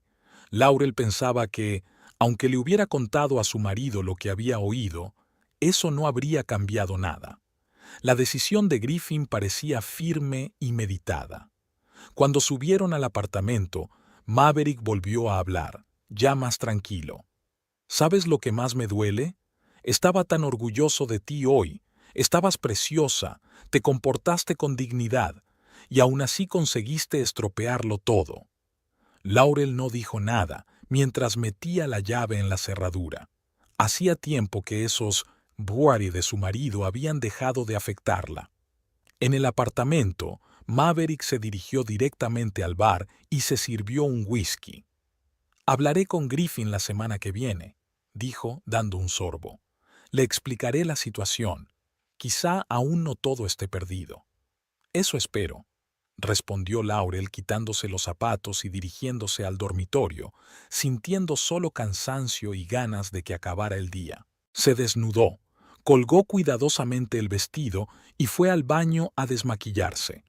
Laurel pensaba que, aunque le hubiera contado a su marido lo que había oído, eso no habría cambiado nada. La decisión de Griffin parecía firme y meditada. Cuando subieron al apartamento, Maverick volvió a hablar, ya más tranquilo. ¿Sabes lo que más me duele? Estaba tan orgulloso de ti hoy. Estabas preciosa, te comportaste con dignidad, y aún así conseguiste estropearlo todo. Laurel no dijo nada mientras metía la llave en la cerradura. Hacía tiempo que esos Buari de su marido habían dejado de afectarla. En el apartamento, Maverick se dirigió directamente al bar y se sirvió un whisky. «Hablaré con Griffin la semana que viene», dijo, dando un sorbo. «Le explicaré la situación. Quizá aún no todo esté perdido». «Eso espero», respondió Laurel quitándose los zapatos y dirigiéndose al dormitorio, sintiendo solo cansancio y ganas de que acabara el día. Se desnudó, colgó cuidadosamente el vestido y fue al baño a desmaquillarse.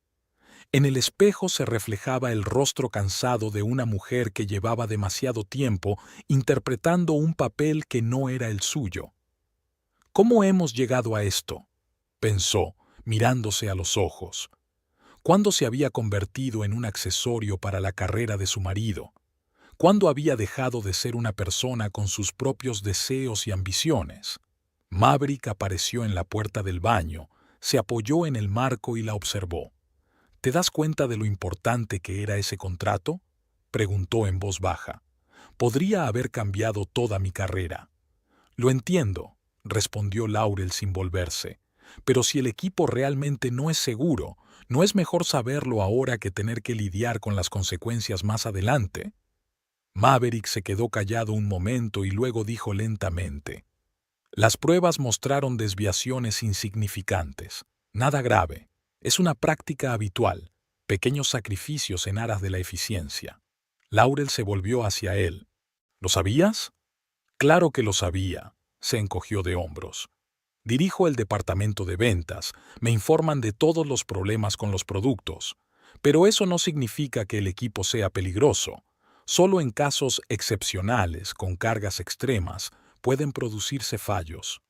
En el espejo se reflejaba el rostro cansado de una mujer que llevaba demasiado tiempo interpretando un papel que no era el suyo. «¿Cómo hemos llegado a esto?», pensó, mirándose a los ojos. ¿Cuándo se había convertido en un accesorio para la carrera de su marido? ¿Cuándo había dejado de ser una persona con sus propios deseos y ambiciones? Maverick apareció en la puerta del baño, se apoyó en el marco y la observó. «¿Te das cuenta de lo importante que era ese contrato?», preguntó en voz baja. «Podría haber cambiado toda mi carrera». «Lo entiendo», respondió Laurel sin volverse. «Pero si el equipo realmente no es seguro, ¿no es mejor saberlo ahora que tener que lidiar con las consecuencias más adelante?» Maverick se quedó callado un momento y luego dijo lentamente. «Las pruebas mostraron desviaciones insignificantes. Nada grave. Es una práctica habitual. Pequeños sacrificios en aras de la eficiencia». Laurel se volvió hacia él. «¿Lo sabías?» «Claro que lo sabía», se encogió de hombros. «Dirijo el departamento de ventas, me informan de todos los problemas con los productos. Pero eso no significa que el equipo sea peligroso. Solo en casos excepcionales, con cargas extremas, pueden producirse fallos».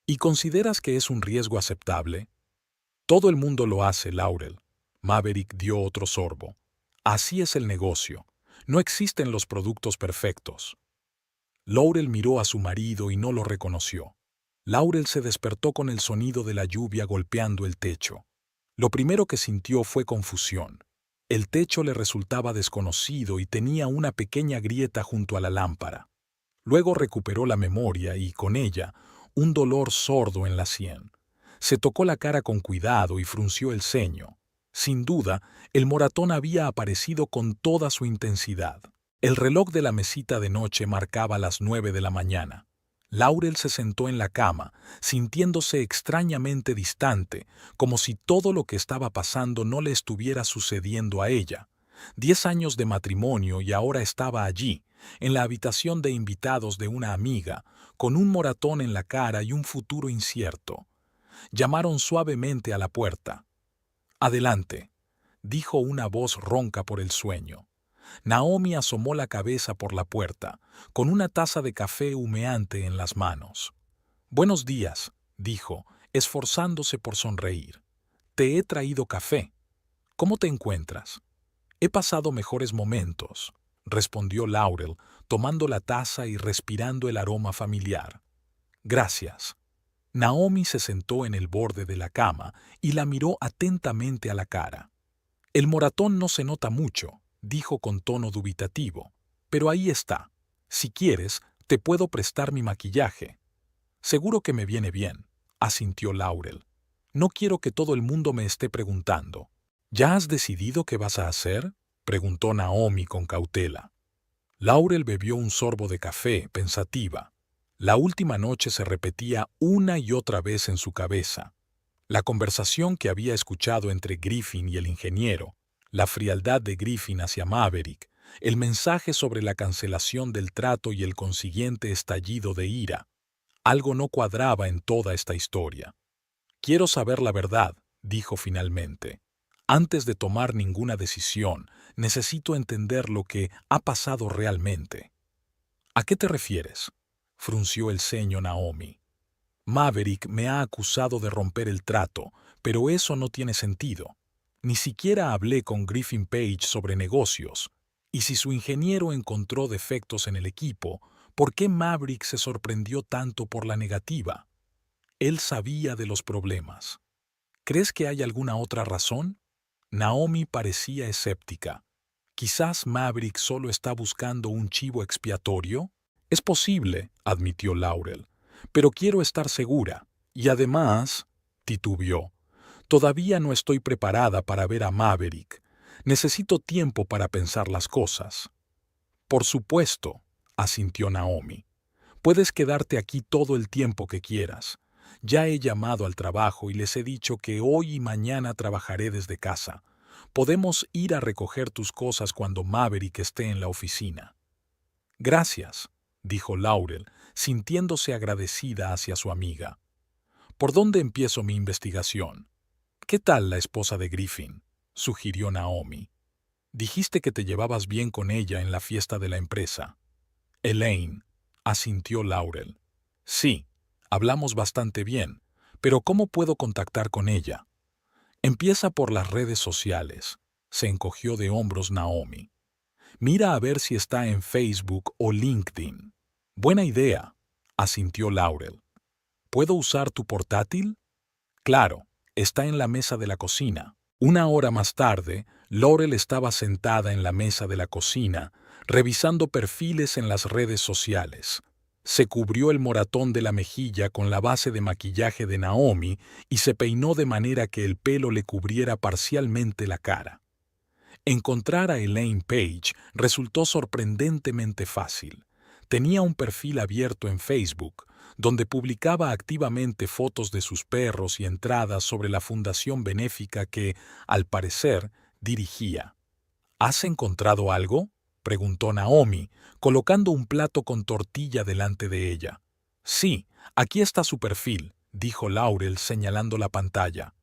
«¿Y consideras que es un riesgo aceptable?» «Todo el mundo lo hace, Laurel». Maverick dio otro sorbo. «Así es el negocio. No existen los productos perfectos». Laurel miró a su marido y no lo reconoció. Laurel se despertó con el sonido de la lluvia golpeando el techo. Lo primero que sintió fue confusión. El techo le resultaba desconocido y tenía una pequeña grieta junto a la lámpara. Luego recuperó la memoria y, con ella, un dolor sordo en la sien. Se tocó la cara con cuidado y frunció el ceño. Sin duda, el moratón había aparecido con toda su intensidad. El reloj de la mesita de noche marcaba las 9 de la mañana. Laurel se sentó en la cama, sintiéndose extrañamente distante, como si todo lo que estaba pasando no le estuviera sucediendo a ella. 10 años de matrimonio y ahora estaba allí, en la habitación de invitados de una amiga, con un moratón en la cara y un futuro incierto. Llamaron suavemente a la puerta. «Adelante», dijo una voz ronca por el sueño. Naomi asomó la cabeza por la puerta, con una taza de café humeante en las manos. «Buenos días», dijo, esforzándose por sonreír. «Te he traído café. ¿Cómo te encuentras?» «He pasado mejores momentos», respondió Laurel, tomando la taza y respirando el aroma familiar. «Gracias». Naomi se sentó en el borde de la cama y la miró atentamente a la cara. «El moratón no se nota mucho», dijo con tono dubitativo, «pero ahí está. Si quieres, te puedo prestar mi maquillaje». «Seguro que me viene bien», asintió Laurel. «No quiero que todo el mundo me esté preguntando». «¿Ya has decidido qué vas a hacer?», preguntó Naomi con cautela. Laurel bebió un sorbo de café, pensativa. La última noche se repetía una y otra vez en su cabeza. La conversación que había escuchado entre Griffin y el ingeniero, la frialdad de Griffin hacia Maverick, el mensaje sobre la cancelación del trato y el consiguiente estallido de ira. Algo no cuadraba en toda esta historia. «Quiero saber la verdad», dijo finalmente. «Antes de tomar ninguna decisión, necesito entender lo que ha pasado realmente». «¿A qué te refieres?», frunció el ceño Naomi. «Maverick me ha acusado de romper el trato, pero eso no tiene sentido. Ni siquiera hablé con Griffin Page sobre negocios. Y si su ingeniero encontró defectos en el equipo, ¿por qué Maverick se sorprendió tanto por la negativa? Él sabía de los problemas. ¿Crees que hay alguna otra razón?» Naomi parecía escéptica. «¿Quizás Maverick solo está buscando un chivo expiatorio?» «Es posible», admitió Laurel, «pero quiero estar segura. Y además», titubeó, «todavía no estoy preparada para ver a Maverick. Necesito tiempo para pensar las cosas». «Por supuesto», asintió Naomi. «Puedes quedarte aquí todo el tiempo que quieras. Ya he llamado al trabajo y les he dicho que hoy y mañana trabajaré desde casa. Podemos ir a recoger tus cosas cuando Maverick esté en la oficina». «Gracias», dijo Laurel, sintiéndose agradecida hacia su amiga. «¿Por dónde empiezo mi investigación?» «¿Qué tal la esposa de Griffin?», sugirió Naomi. «Dijiste que te llevabas bien con ella en la fiesta de la empresa». «Elaine», asintió Laurel. «Sí, hablamos bastante bien, pero ¿cómo puedo contactar con ella?» «Empieza por las redes sociales», se encogió de hombros Naomi. «Mira a ver si está en Facebook o LinkedIn». «Buena idea», asintió Laurel. «¿Puedo usar tu portátil?» «Claro, está en la mesa de la cocina». Una hora más tarde, Laurel estaba sentada en la mesa de la cocina, revisando perfiles en las redes sociales. Se cubrió el moratón de la mejilla con la base de maquillaje de Naomi y se peinó de manera que el pelo le cubriera parcialmente la cara. Encontrar a Elaine Page resultó sorprendentemente fácil. Tenía un perfil abierto en Facebook, donde publicaba activamente fotos de sus perros y entradas sobre la fundación benéfica que, al parecer, dirigía. «¿Has encontrado algo?», preguntó Naomi, colocando un plato con tortilla delante de ella. «Sí, aquí está su perfil», dijo Laurel señalando la pantalla.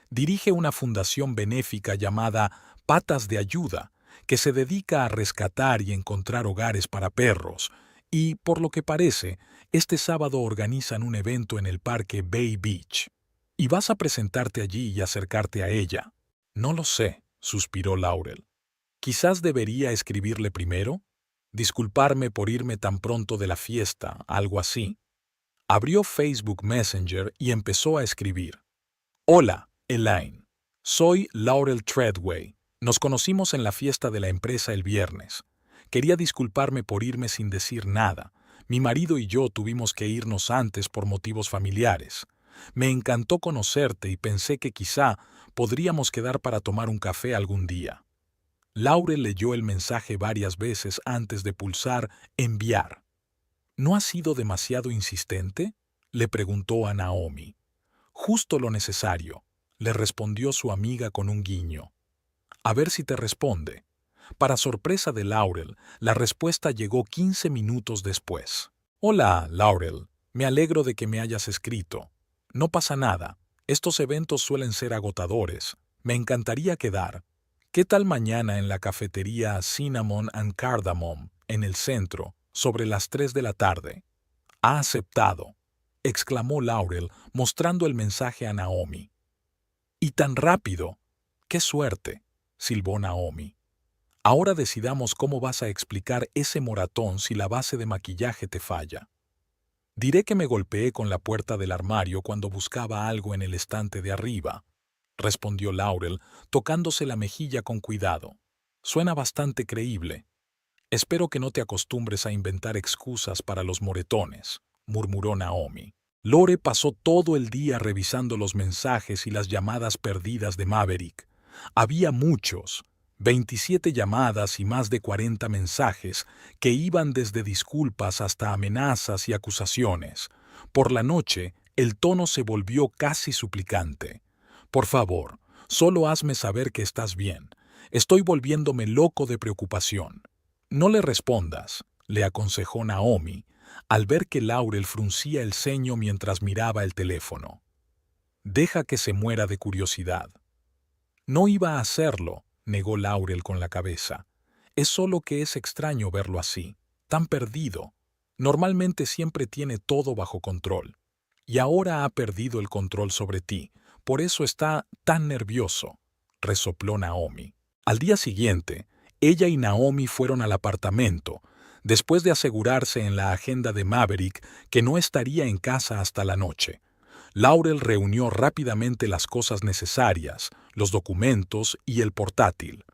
«Dirige una fundación benéfica llamada Patas de Ayuda, que se dedica a rescatar y encontrar hogares para perros, y, por lo que parece, este sábado organizan un evento en el parque Bay Beach. Y vas a presentarte allí y acercarte a ella». «No lo sé», suspiró Laurel. «Quizás debería escribirle primero, disculparme por irme tan pronto de la fiesta, algo así». Abrió Facebook Messenger y empezó a escribir. «Hola, Elaine. Soy Laurel Treadway. Nos conocimos en la fiesta de la empresa el viernes. Quería disculparme por irme sin decir nada. Mi marido y yo tuvimos que irnos antes por motivos familiares. Me encantó conocerte y pensé que quizá podríamos quedar para tomar un café algún día». Laurel leyó el mensaje varias veces antes de pulsar «Enviar». ¿No has sido demasiado insistente?, le preguntó a Naomi. Justo lo necesario, le respondió su amiga con un guiño. A ver si te responde. Para sorpresa de Laurel, la respuesta llegó 15 minutos después. Hola, Laurel. Me alegro de que me hayas escrito. No pasa nada. Estos eventos suelen ser agotadores. Me encantaría quedar. ¿Qué tal mañana en la cafetería Cinnamon and Cardamom, en el centro, sobre las 3 de la tarde? Ha aceptado, exclamó Laurel, mostrando el mensaje a Naomi. ¡Y tan rápido! ¡Qué suerte!, silbó Naomi. Ahora decidamos cómo vas a explicar ese moratón si la base de maquillaje te falla. Diré que me golpeé con la puerta del armario cuando buscaba algo en el estante de arriba, respondió Laurel, tocándose la mejilla con cuidado. Suena bastante creíble. Espero que no te acostumbres a inventar excusas para los moretones, murmuró Naomi. Lore pasó todo el día revisando los mensajes y las llamadas perdidas de Maverick. Había muchos, 27 llamadas y más de 40 mensajes que iban desde disculpas hasta amenazas y acusaciones. Por la noche, el tono se volvió casi suplicante. Por favor, solo hazme saber que estás bien. Estoy volviéndome loco de preocupación. No le respondas, le aconsejó Naomi, al ver que Laurel fruncía el ceño mientras miraba el teléfono. Deja que se muera de curiosidad. No iba a hacerlo, negó Laurel con la cabeza. Es solo que es extraño verlo así, tan perdido. Normalmente siempre tiene todo bajo control. Y ahora ha perdido el control sobre ti, por eso está tan nervioso, resopló Naomi. Al día siguiente, ella y Naomi fueron al apartamento, después de asegurarse en la agenda de Maverick que no estaría en casa hasta la noche. Laurel reunió rápidamente las cosas necesarias, los documentos y el portátil.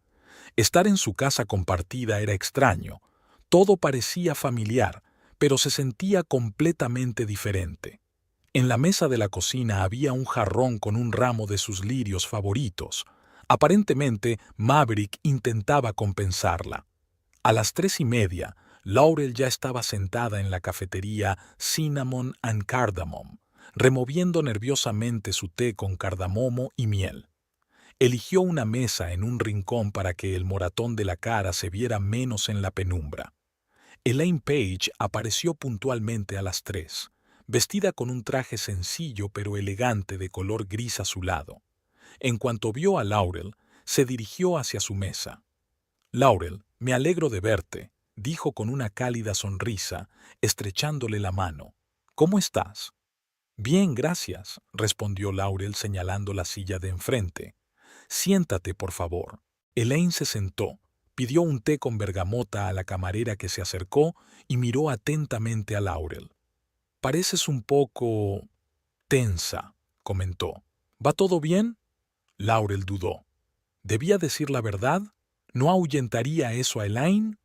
Estar en su casa compartida era extraño. Todo parecía familiar, pero se sentía completamente diferente. En la mesa de la cocina había un jarrón con un ramo de sus lirios favoritos. Aparentemente, Maverick intentaba compensarla. A las 3:30, Laurel ya estaba sentada en la cafetería Cinnamon and Cardamom, removiendo nerviosamente su té con cardamomo y miel. Eligió una mesa en un rincón para que el moratón de la cara se viera menos en la penumbra. Elaine Page apareció puntualmente a las 3, vestida con un traje sencillo pero elegante de color gris azulado. En cuanto vio a Laurel, se dirigió hacia su mesa. «Laurel, me alegro de verte», dijo con una cálida sonrisa, estrechándole la mano. «¿Cómo estás?» «Bien, gracias», respondió Laurel señalando la silla de enfrente. «Siéntate, por favor». Elaine se sentó, pidió un té con bergamota a la camarera que se acercó y miró atentamente a Laurel. «Pareces un poco tensa», comentó. «¿Va todo bien?» Laurel dudó. ¿Debía decir la verdad? ¿No ahuyentaría eso a Elaine?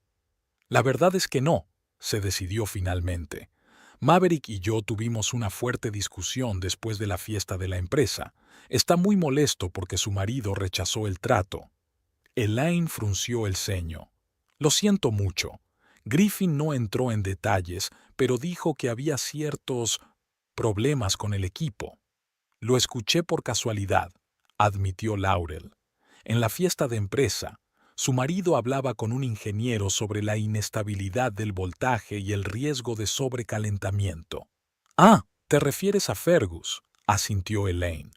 La verdad es que no, se decidió finalmente. Maverick y yo tuvimos una fuerte discusión después de la fiesta de la empresa. Está muy molesto porque su marido rechazó el trato. Elaine frunció el ceño. Lo siento mucho. Griffin no entró en detalles, pero dijo que había ciertos problemas con el equipo. Lo escuché por casualidad, admitió Laurel. En la fiesta de empresa, su marido hablaba con un ingeniero sobre la inestabilidad del voltaje y el riesgo de sobrecalentamiento. «Ah, ¿te refieres a Fergus?», asintió Elaine.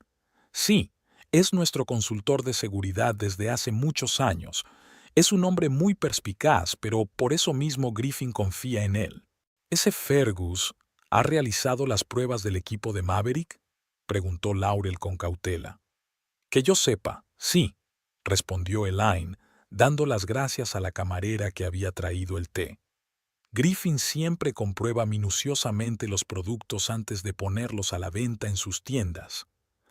«Sí, es nuestro consultor de seguridad desde hace muchos años. Es un hombre muy perspicaz, pero por eso mismo Griffin confía en él». «¿Ese Fergus ha realizado las pruebas del equipo de Maverick?», preguntó Laurel con cautela. «Que yo sepa, sí», respondió Elaine, dando las gracias a la camarera que había traído el té. «Griffin siempre comprueba minuciosamente los productos antes de ponerlos a la venta en sus tiendas.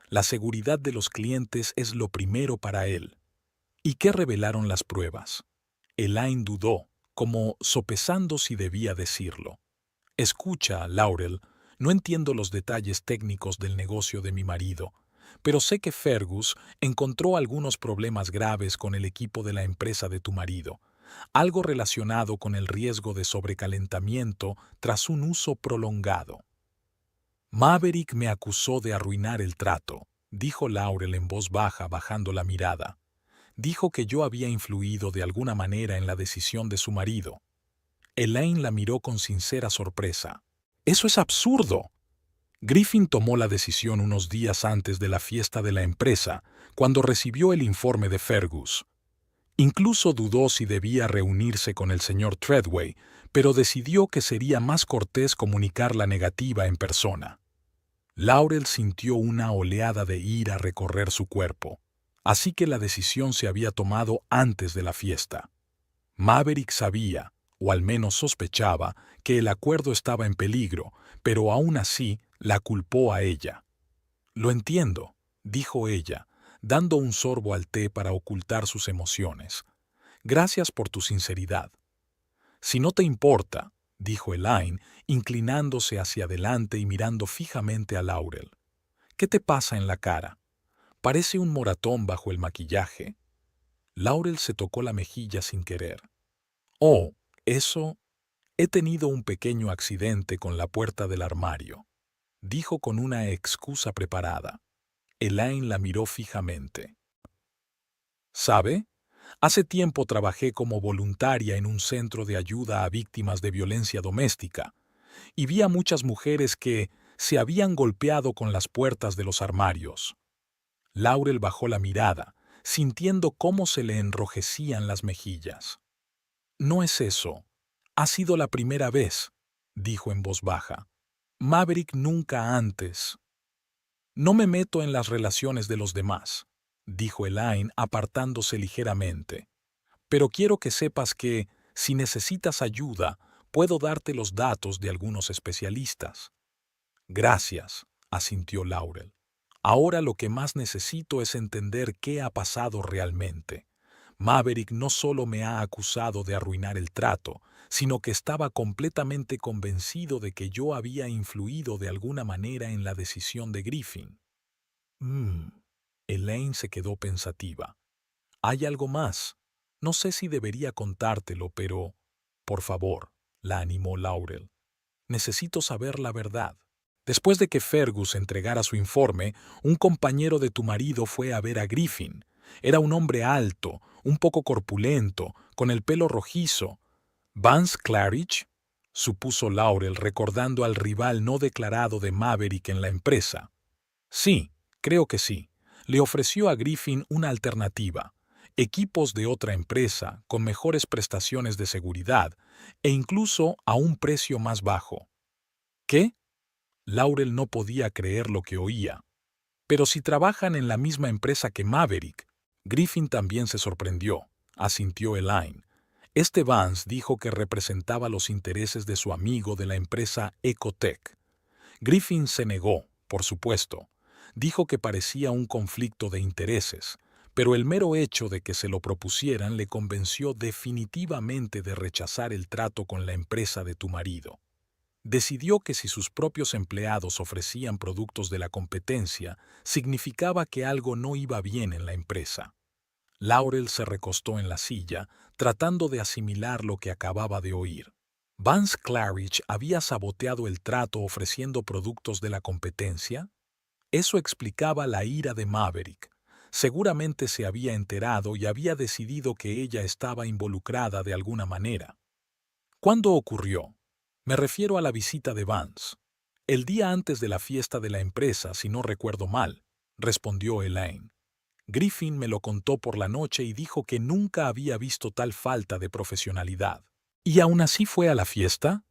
La seguridad de los clientes es lo primero para él». ¿Y qué revelaron las pruebas? Elaine dudó, como sopesando si debía decirlo. «Escucha, Laurel, no entiendo los detalles técnicos del negocio de mi marido, pero sé que Fergus encontró algunos problemas graves con el equipo de la empresa de tu marido. algo relacionado con el riesgo de sobrecalentamiento tras un uso prolongado. Maverick me acusó de arruinar el trato, dijo Laurel en voz baja, bajando la mirada. Dijo que yo había influido de alguna manera en la decisión de su marido. Elaine la miró con sincera sorpresa. ¡Eso es absurdo! Griffin tomó la decisión unos días antes de la fiesta de la empresa, cuando recibió el informe de Fergus. Incluso dudó si debía reunirse con el señor Treadway, pero decidió que sería más cortés comunicar la negativa en persona. Laurel sintió una oleada de ira recorrer su cuerpo, así que la decisión se había tomado antes de la fiesta. Maverick sabía, o al menos sospechaba, que el acuerdo estaba en peligro, pero aún así la culpó a ella. «Lo entiendo», dijo ella, dando un sorbo al té para ocultar sus emociones. «Gracias por tu sinceridad». «Si no te importa», dijo Elaine, inclinándose hacia adelante y mirando fijamente a Laurel. «¿Qué te pasa en la cara? Parece un moratón bajo el maquillaje». Laurel se tocó la mejilla sin querer. «Oh, eso... He tenido un pequeño accidente con la puerta del armario», dijo con una excusa preparada. Elaine la miró fijamente. «¿Sabe? Hace tiempo trabajé como voluntaria en un centro de ayuda a víctimas de violencia doméstica y vi a muchas mujeres que se habían golpeado con las puertas de los armarios». Laurel bajó la mirada, sintiendo cómo se le enrojecían las mejillas. «No es eso. Ha sido la primera vez», dijo en voz baja. «Maverick nunca antes». «No me meto en las relaciones de los demás», dijo Elaine apartándose ligeramente. «Pero quiero que sepas que, si necesitas ayuda, puedo darte los datos de algunos especialistas». «Gracias», asintió Laurel. «Ahora lo que más necesito es entender qué ha pasado realmente. Maverick no solo me ha acusado de arruinar el trato, sino que estaba completamente convencido de que yo había influido de alguna manera en la decisión de Griffin». Elaine se quedó pensativa. «Hay algo más. No sé si debería contártelo, pero... Por favor», la animó Laurel. «Necesito saber la verdad. Después de que Fergus entregara su informe, un compañero de tu marido fue a ver a Griffin. Era un hombre alto, un poco corpulento, con el pelo rojizo». «¿Vance Claridge?», supuso Laurel, recordando al rival no declarado de Maverick en la empresa. «Sí, creo que sí. Le ofreció a Griffin una alternativa, equipos de otra empresa con mejores prestaciones de seguridad e incluso a un precio más bajo». «¿Qué?». Laurel no podía creer lo que oía. «Pero si trabajan en la misma empresa que Maverick». Griffin también se sorprendió, asintió Elaine. «Este Vance dijo que representaba los intereses de su amigo de la empresa Ecotech». Griffin se negó, por supuesto. Dijo que parecía un conflicto de intereses, pero el mero hecho de que se lo propusieran le convenció definitivamente de rechazar el trato con la empresa de tu marido. Decidió que si sus propios empleados ofrecían productos de la competencia, significaba que algo no iba bien en la empresa. Laurel se recostó en la silla, tratando de asimilar lo que acababa de oír. ¿Vance Claridge había saboteado el trato ofreciendo productos de la competencia? Eso explicaba la ira de Maverick. Seguramente se había enterado y había decidido que ella estaba involucrada de alguna manera. ¿Cuándo ocurrió? Me refiero a la visita de Vance. El día antes de la fiesta de la empresa, si no recuerdo mal, respondió Elaine. Griffin me lo contó por la noche y dijo que nunca había visto tal falta de profesionalidad. ¿Y aún así fue a la fiesta?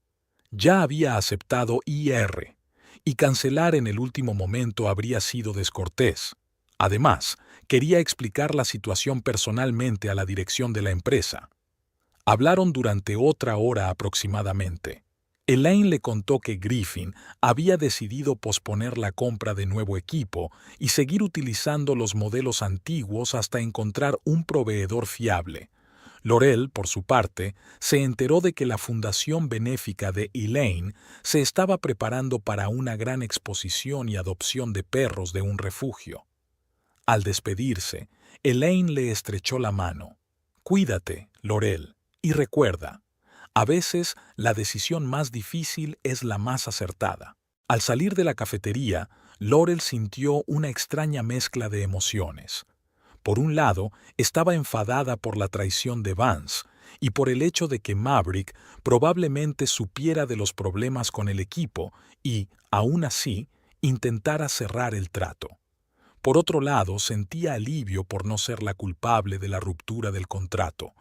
Ya había aceptado IR, y cancelar en el último momento habría sido descortés. Además, quería explicar la situación personalmente a la dirección de la empresa. Hablaron durante otra hora aproximadamente. Elaine le contó que Griffin había decidido posponer la compra de nuevo equipo y seguir utilizando los modelos antiguos hasta encontrar un proveedor fiable. Laurel, por su parte, se enteró de que la fundación benéfica de Elaine se estaba preparando para una gran exposición y adopción de perros de un refugio. Al despedirse, Elaine le estrechó la mano. «Cuídate, Laurel», Y recuerda, a veces la decisión más difícil es la más acertada. Al salir de la cafetería, Laurel sintió una extraña mezcla de emociones. Por un lado, estaba enfadada por la traición de Vance y por el hecho de que Maverick probablemente supiera de los problemas con el equipo y, aún así, intentara cerrar el trato. Por otro lado, sentía alivio por no ser la culpable de la ruptura del contrato.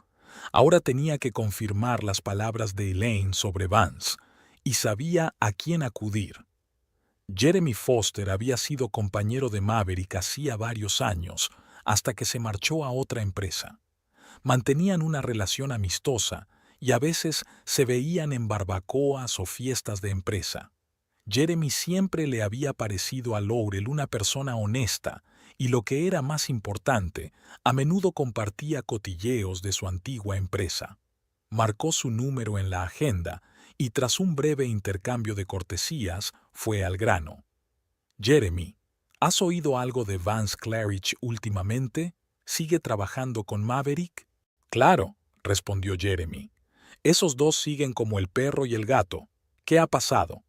Ahora tenía que confirmar las palabras de Elaine sobre Vance y sabía a quién acudir. Jeremy Foster había sido compañero de Maverick hacía varios años, hasta que se marchó a otra empresa. Mantenían una relación amistosa y a veces se veían en barbacoas o fiestas de empresa. Jeremy siempre le había parecido a Laurel una persona honesta y, lo que era más importante, a menudo compartía cotilleos de su antigua empresa. Marcó su número en la agenda y, tras un breve intercambio de cortesías, fue al grano. «Jeremy, ¿has oído algo de Vance Clarridge últimamente? ¿Sigue trabajando con Maverick?» «Claro», respondió Jeremy. «Esos dos siguen como el perro y el gato. ¿Qué ha pasado?»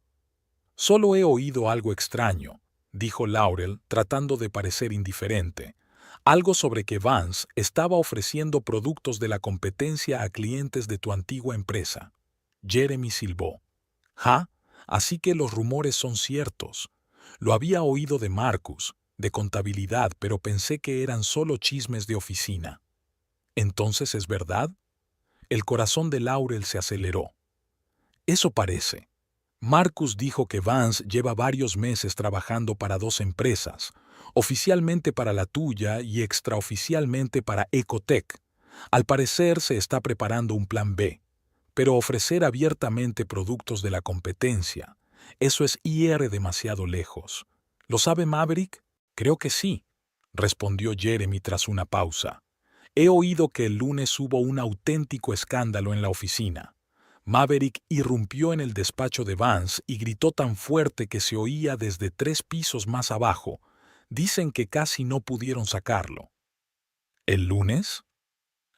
«Solo he oído algo extraño», dijo Laurel, tratando de parecer indiferente. «Algo sobre que Vance estaba ofreciendo productos de la competencia a clientes de tu antigua empresa». Jeremy silbó. «¿Ja? Así que los rumores son ciertos. Lo había oído de Marcus, de contabilidad, pero pensé que eran solo chismes de oficina». «¿Entonces es verdad?» El corazón de Laurel se aceleró. «Eso parece. Marcus dijo que Vance lleva varios meses trabajando para dos empresas, oficialmente para la tuya y extraoficialmente para Ecotech. Al parecer se está preparando un plan B, pero ofrecer abiertamente productos de la competencia, eso es ir demasiado lejos. ¿Lo sabe Maverick?» «Creo que sí», respondió Jeremy tras una pausa. «He oído que el lunes hubo un auténtico escándalo en la oficina. Maverick irrumpió en el despacho de Vance y gritó tan fuerte que se oía desde 3 pisos más abajo. Dicen que casi no pudieron sacarlo». «¿El lunes?»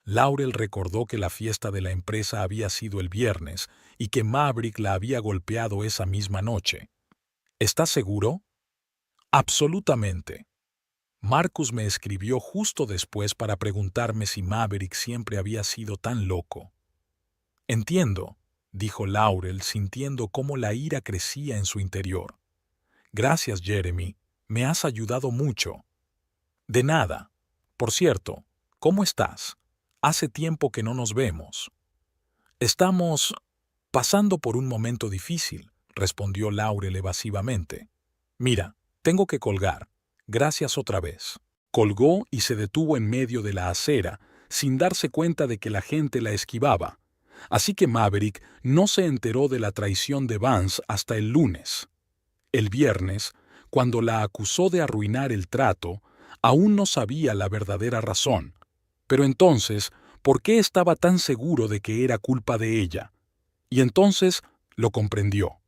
Laurel recordó que la fiesta de la empresa había sido el viernes y que Maverick la había golpeado esa misma noche. «¿Estás seguro?» «Absolutamente. Marcus me escribió justo después para preguntarme si Maverick siempre había sido tan loco». «Entiendo», dijo Laurel, sintiendo cómo la ira crecía en su interior. «Gracias, Jeremy. Me has ayudado mucho». «De nada. Por cierto, ¿cómo estás? Hace tiempo que no nos vemos». «Estamos pasando por un momento difícil», respondió Laurel evasivamente. «Mira, tengo que colgar. Gracias otra vez». Colgó y se detuvo en medio de la acera, sin darse cuenta de que la gente la esquivaba. Así que Maverick no se enteró de la traición de Vance hasta el lunes. El viernes, cuando la acusó de arruinar el trato, aún no sabía la verdadera razón. Pero entonces, ¿por qué estaba tan seguro de que era culpa de ella? Y entonces lo comprendió.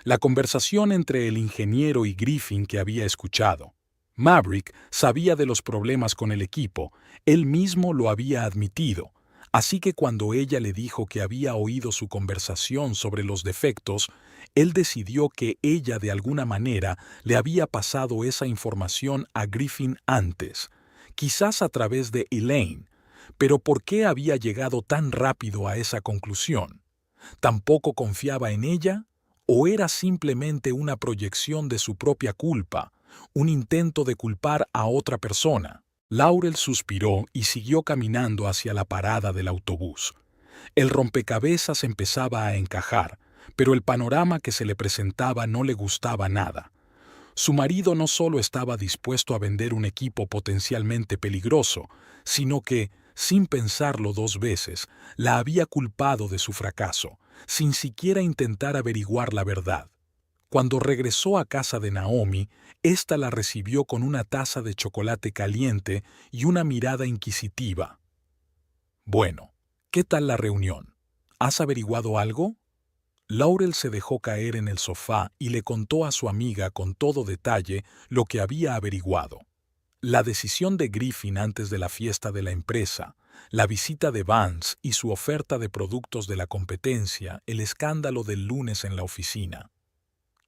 La conversación entre el ingeniero y Griffin que había escuchado. Maverick sabía de los problemas con el equipo, él mismo lo había admitido, así que cuando ella le dijo que había oído su conversación sobre los defectos, él decidió que ella de alguna manera le había pasado esa información a Griffin antes, quizás a través de Elaine. Pero ¿por qué había llegado tan rápido a esa conclusión? ¿Tampoco confiaba en ella? ¿O era simplemente una proyección de su propia culpa, un intento de culpar a otra persona? Laurel suspiró y siguió caminando hacia la parada del autobús. El rompecabezas empezaba a encajar, pero el panorama que se le presentaba no le gustaba nada. Su marido no solo estaba dispuesto a vender un equipo potencialmente peligroso, sino que, sin pensarlo 2 veces, la había culpado de su fracaso, sin siquiera intentar averiguar la verdad. Cuando regresó a casa de Naomi, ésta la recibió con una taza de chocolate caliente y una mirada inquisitiva. «Bueno, ¿qué tal la reunión? ¿Has averiguado algo?» Laurel se dejó caer en el sofá y le contó a su amiga con todo detalle lo que había averiguado. La decisión de Griffin antes de la fiesta de la empresa, La visita de Vance y su oferta de productos de la competencia, el escándalo del lunes en la oficina.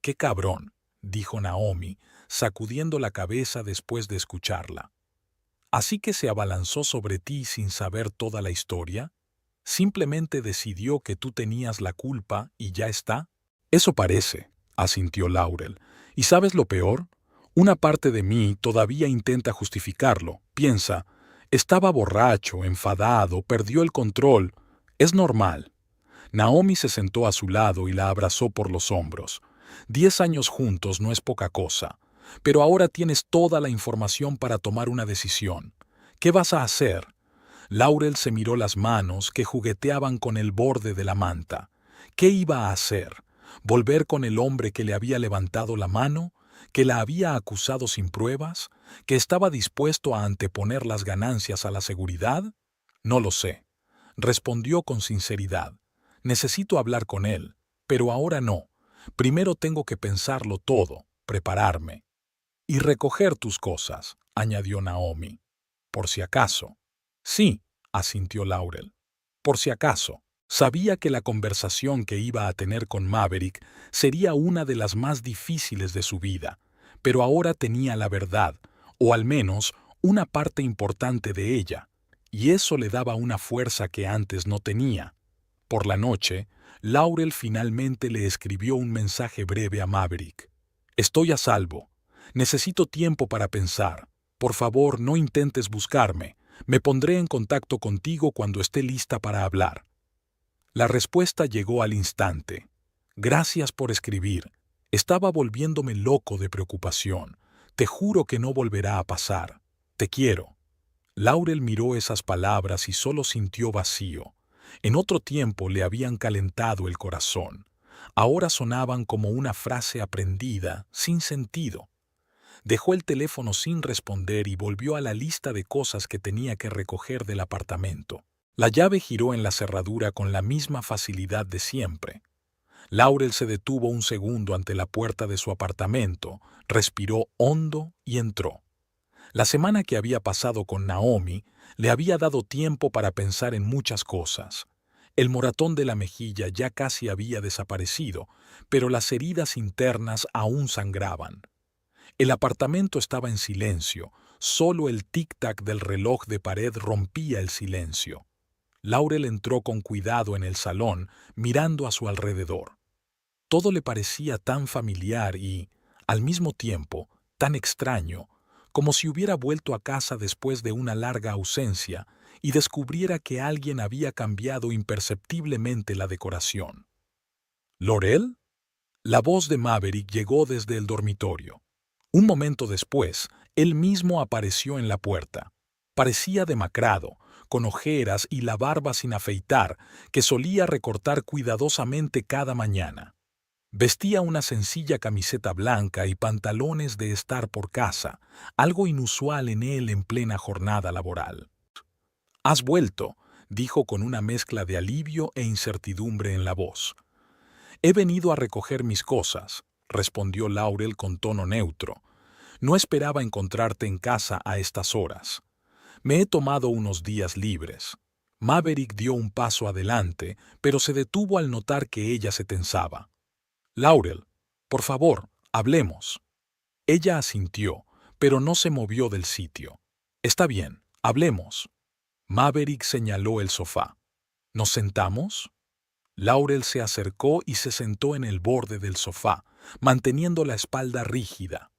«Qué cabrón», dijo Naomi, sacudiendo la cabeza después de escucharla. «¿Así que se abalanzó sobre ti sin saber toda la historia? ¿Simplemente decidió que tú tenías la culpa y ya está?» «Eso parece», asintió Laurel. «¿Y sabes lo peor? Una parte de mí todavía intenta justificarlo. Piensa, estaba borracho, enfadado, perdió el control. Es normal». Naomi se sentó a su lado y la abrazó por los hombros. 10 años juntos no es poca cosa, pero ahora tienes toda la información para tomar una decisión. ¿Qué vas a hacer? Laurel se miró las manos que jugueteaban con el borde de la manta. ¿Qué iba a hacer? ¿Volver con el hombre que le había levantado la mano? ¿Que la había acusado sin pruebas? ¿Que estaba dispuesto a anteponer las ganancias a la seguridad? No lo sé. Respondió con sinceridad. Necesito hablar con él, pero ahora no. Primero tengo que pensarlo todo, prepararme. Y recoger tus cosas, añadió Naomi. Por si acaso. Sí, asintió Laurel. Por si acaso. Sabía que la conversación que iba a tener con Maverick sería una de las más difíciles de su vida, pero ahora tenía la verdad, o al menos una parte importante de ella, y eso le daba una fuerza que antes no tenía. Por la noche, Laurel finalmente le escribió un mensaje breve a Maverick. «Estoy a salvo. Necesito tiempo para pensar. Por favor, no intentes buscarme. Me pondré en contacto contigo cuando esté lista para hablar». La respuesta llegó al instante. «Gracias por escribir. Estaba volviéndome loco de preocupación. Te juro que no volverá a pasar. Te quiero». Laurel miró esas palabras y solo sintió vacío. En otro tiempo le habían calentado el corazón. Ahora sonaban como una frase aprendida, sin sentido. Dejó el teléfono sin responder y volvió a la lista de cosas que tenía que recoger del apartamento. La llave giró en la cerradura con la misma facilidad de siempre. Laurel se detuvo un segundo ante la puerta de su apartamento, respiró hondo y entró. La semana que había pasado con Naomi le había dado tiempo para pensar en muchas cosas. El moratón de la mejilla ya casi había desaparecido, pero las heridas internas aún sangraban. El apartamento estaba en silencio, solo el tic-tac del reloj de pared rompía el silencio. Laurel entró con cuidado en el salón, mirando a su alrededor. Todo le parecía tan familiar y, al mismo tiempo, tan extraño, como si hubiera vuelto a casa después de una larga ausencia y descubriera que alguien había cambiado imperceptiblemente la decoración. ¿Laurel? La voz de Maverick llegó desde el dormitorio. Un momento después, él mismo apareció en la puerta. Parecía demacrado, con ojeras y la barba sin afeitar, que solía recortar cuidadosamente cada mañana. Vestía una sencilla camiseta blanca y pantalones de estar por casa, algo inusual en él en plena jornada laboral. «Has vuelto», dijo con una mezcla de alivio e incertidumbre en la voz. «He venido a recoger mis cosas», respondió Laurel con tono neutro. «No esperaba encontrarte en casa a estas horas. Me he tomado unos días libres». Maverick dio un paso adelante, pero se detuvo al notar que ella se tensaba. «Laurel, por favor, hablemos». Ella asintió, pero no se movió del sitio. «Está bien, hablemos». Maverick señaló el sofá. «¿Nos sentamos?» Laurel se acercó y se sentó en el borde del sofá, manteniendo la espalda rígida.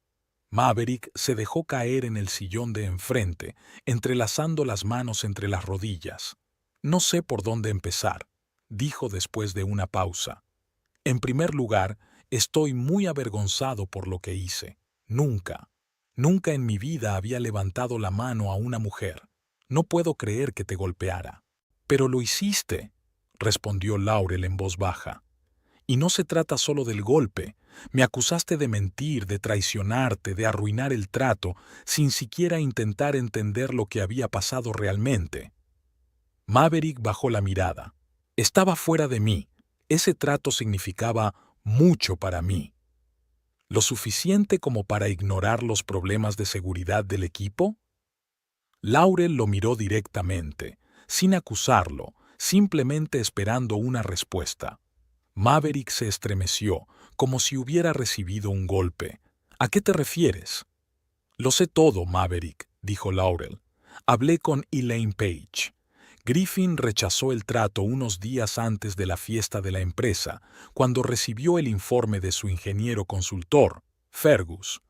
Maverick se dejó caer en el sillón de enfrente, entrelazando las manos entre las rodillas. «No sé por dónde empezar», dijo después de una pausa. «En primer lugar, estoy muy avergonzado por lo que hice. Nunca en mi vida había levantado la mano a una mujer. No puedo creer que te golpeara». «Pero lo hiciste», respondió Laurel en voz baja. «Y no se trata solo del golpe. Me acusaste de mentir, de traicionarte, de arruinar el trato, sin siquiera intentar entender lo que había pasado realmente». Maverick bajó la mirada. «Estaba fuera de mí. Ese trato significaba mucho para mí». «¿Lo suficiente como para ignorar los problemas de seguridad del equipo?» Laurel lo miró directamente. sin acusarlo, simplemente esperando una respuesta. Maverick se estremeció, como si hubiera recibido un golpe. ¿A qué te refieres? Lo sé todo, Maverick, dijo Laurel. Hablé con Elaine Page. Griffin rechazó el trato unos días antes de la fiesta de la empresa, cuando recibió el informe de su ingeniero consultor, Fergus.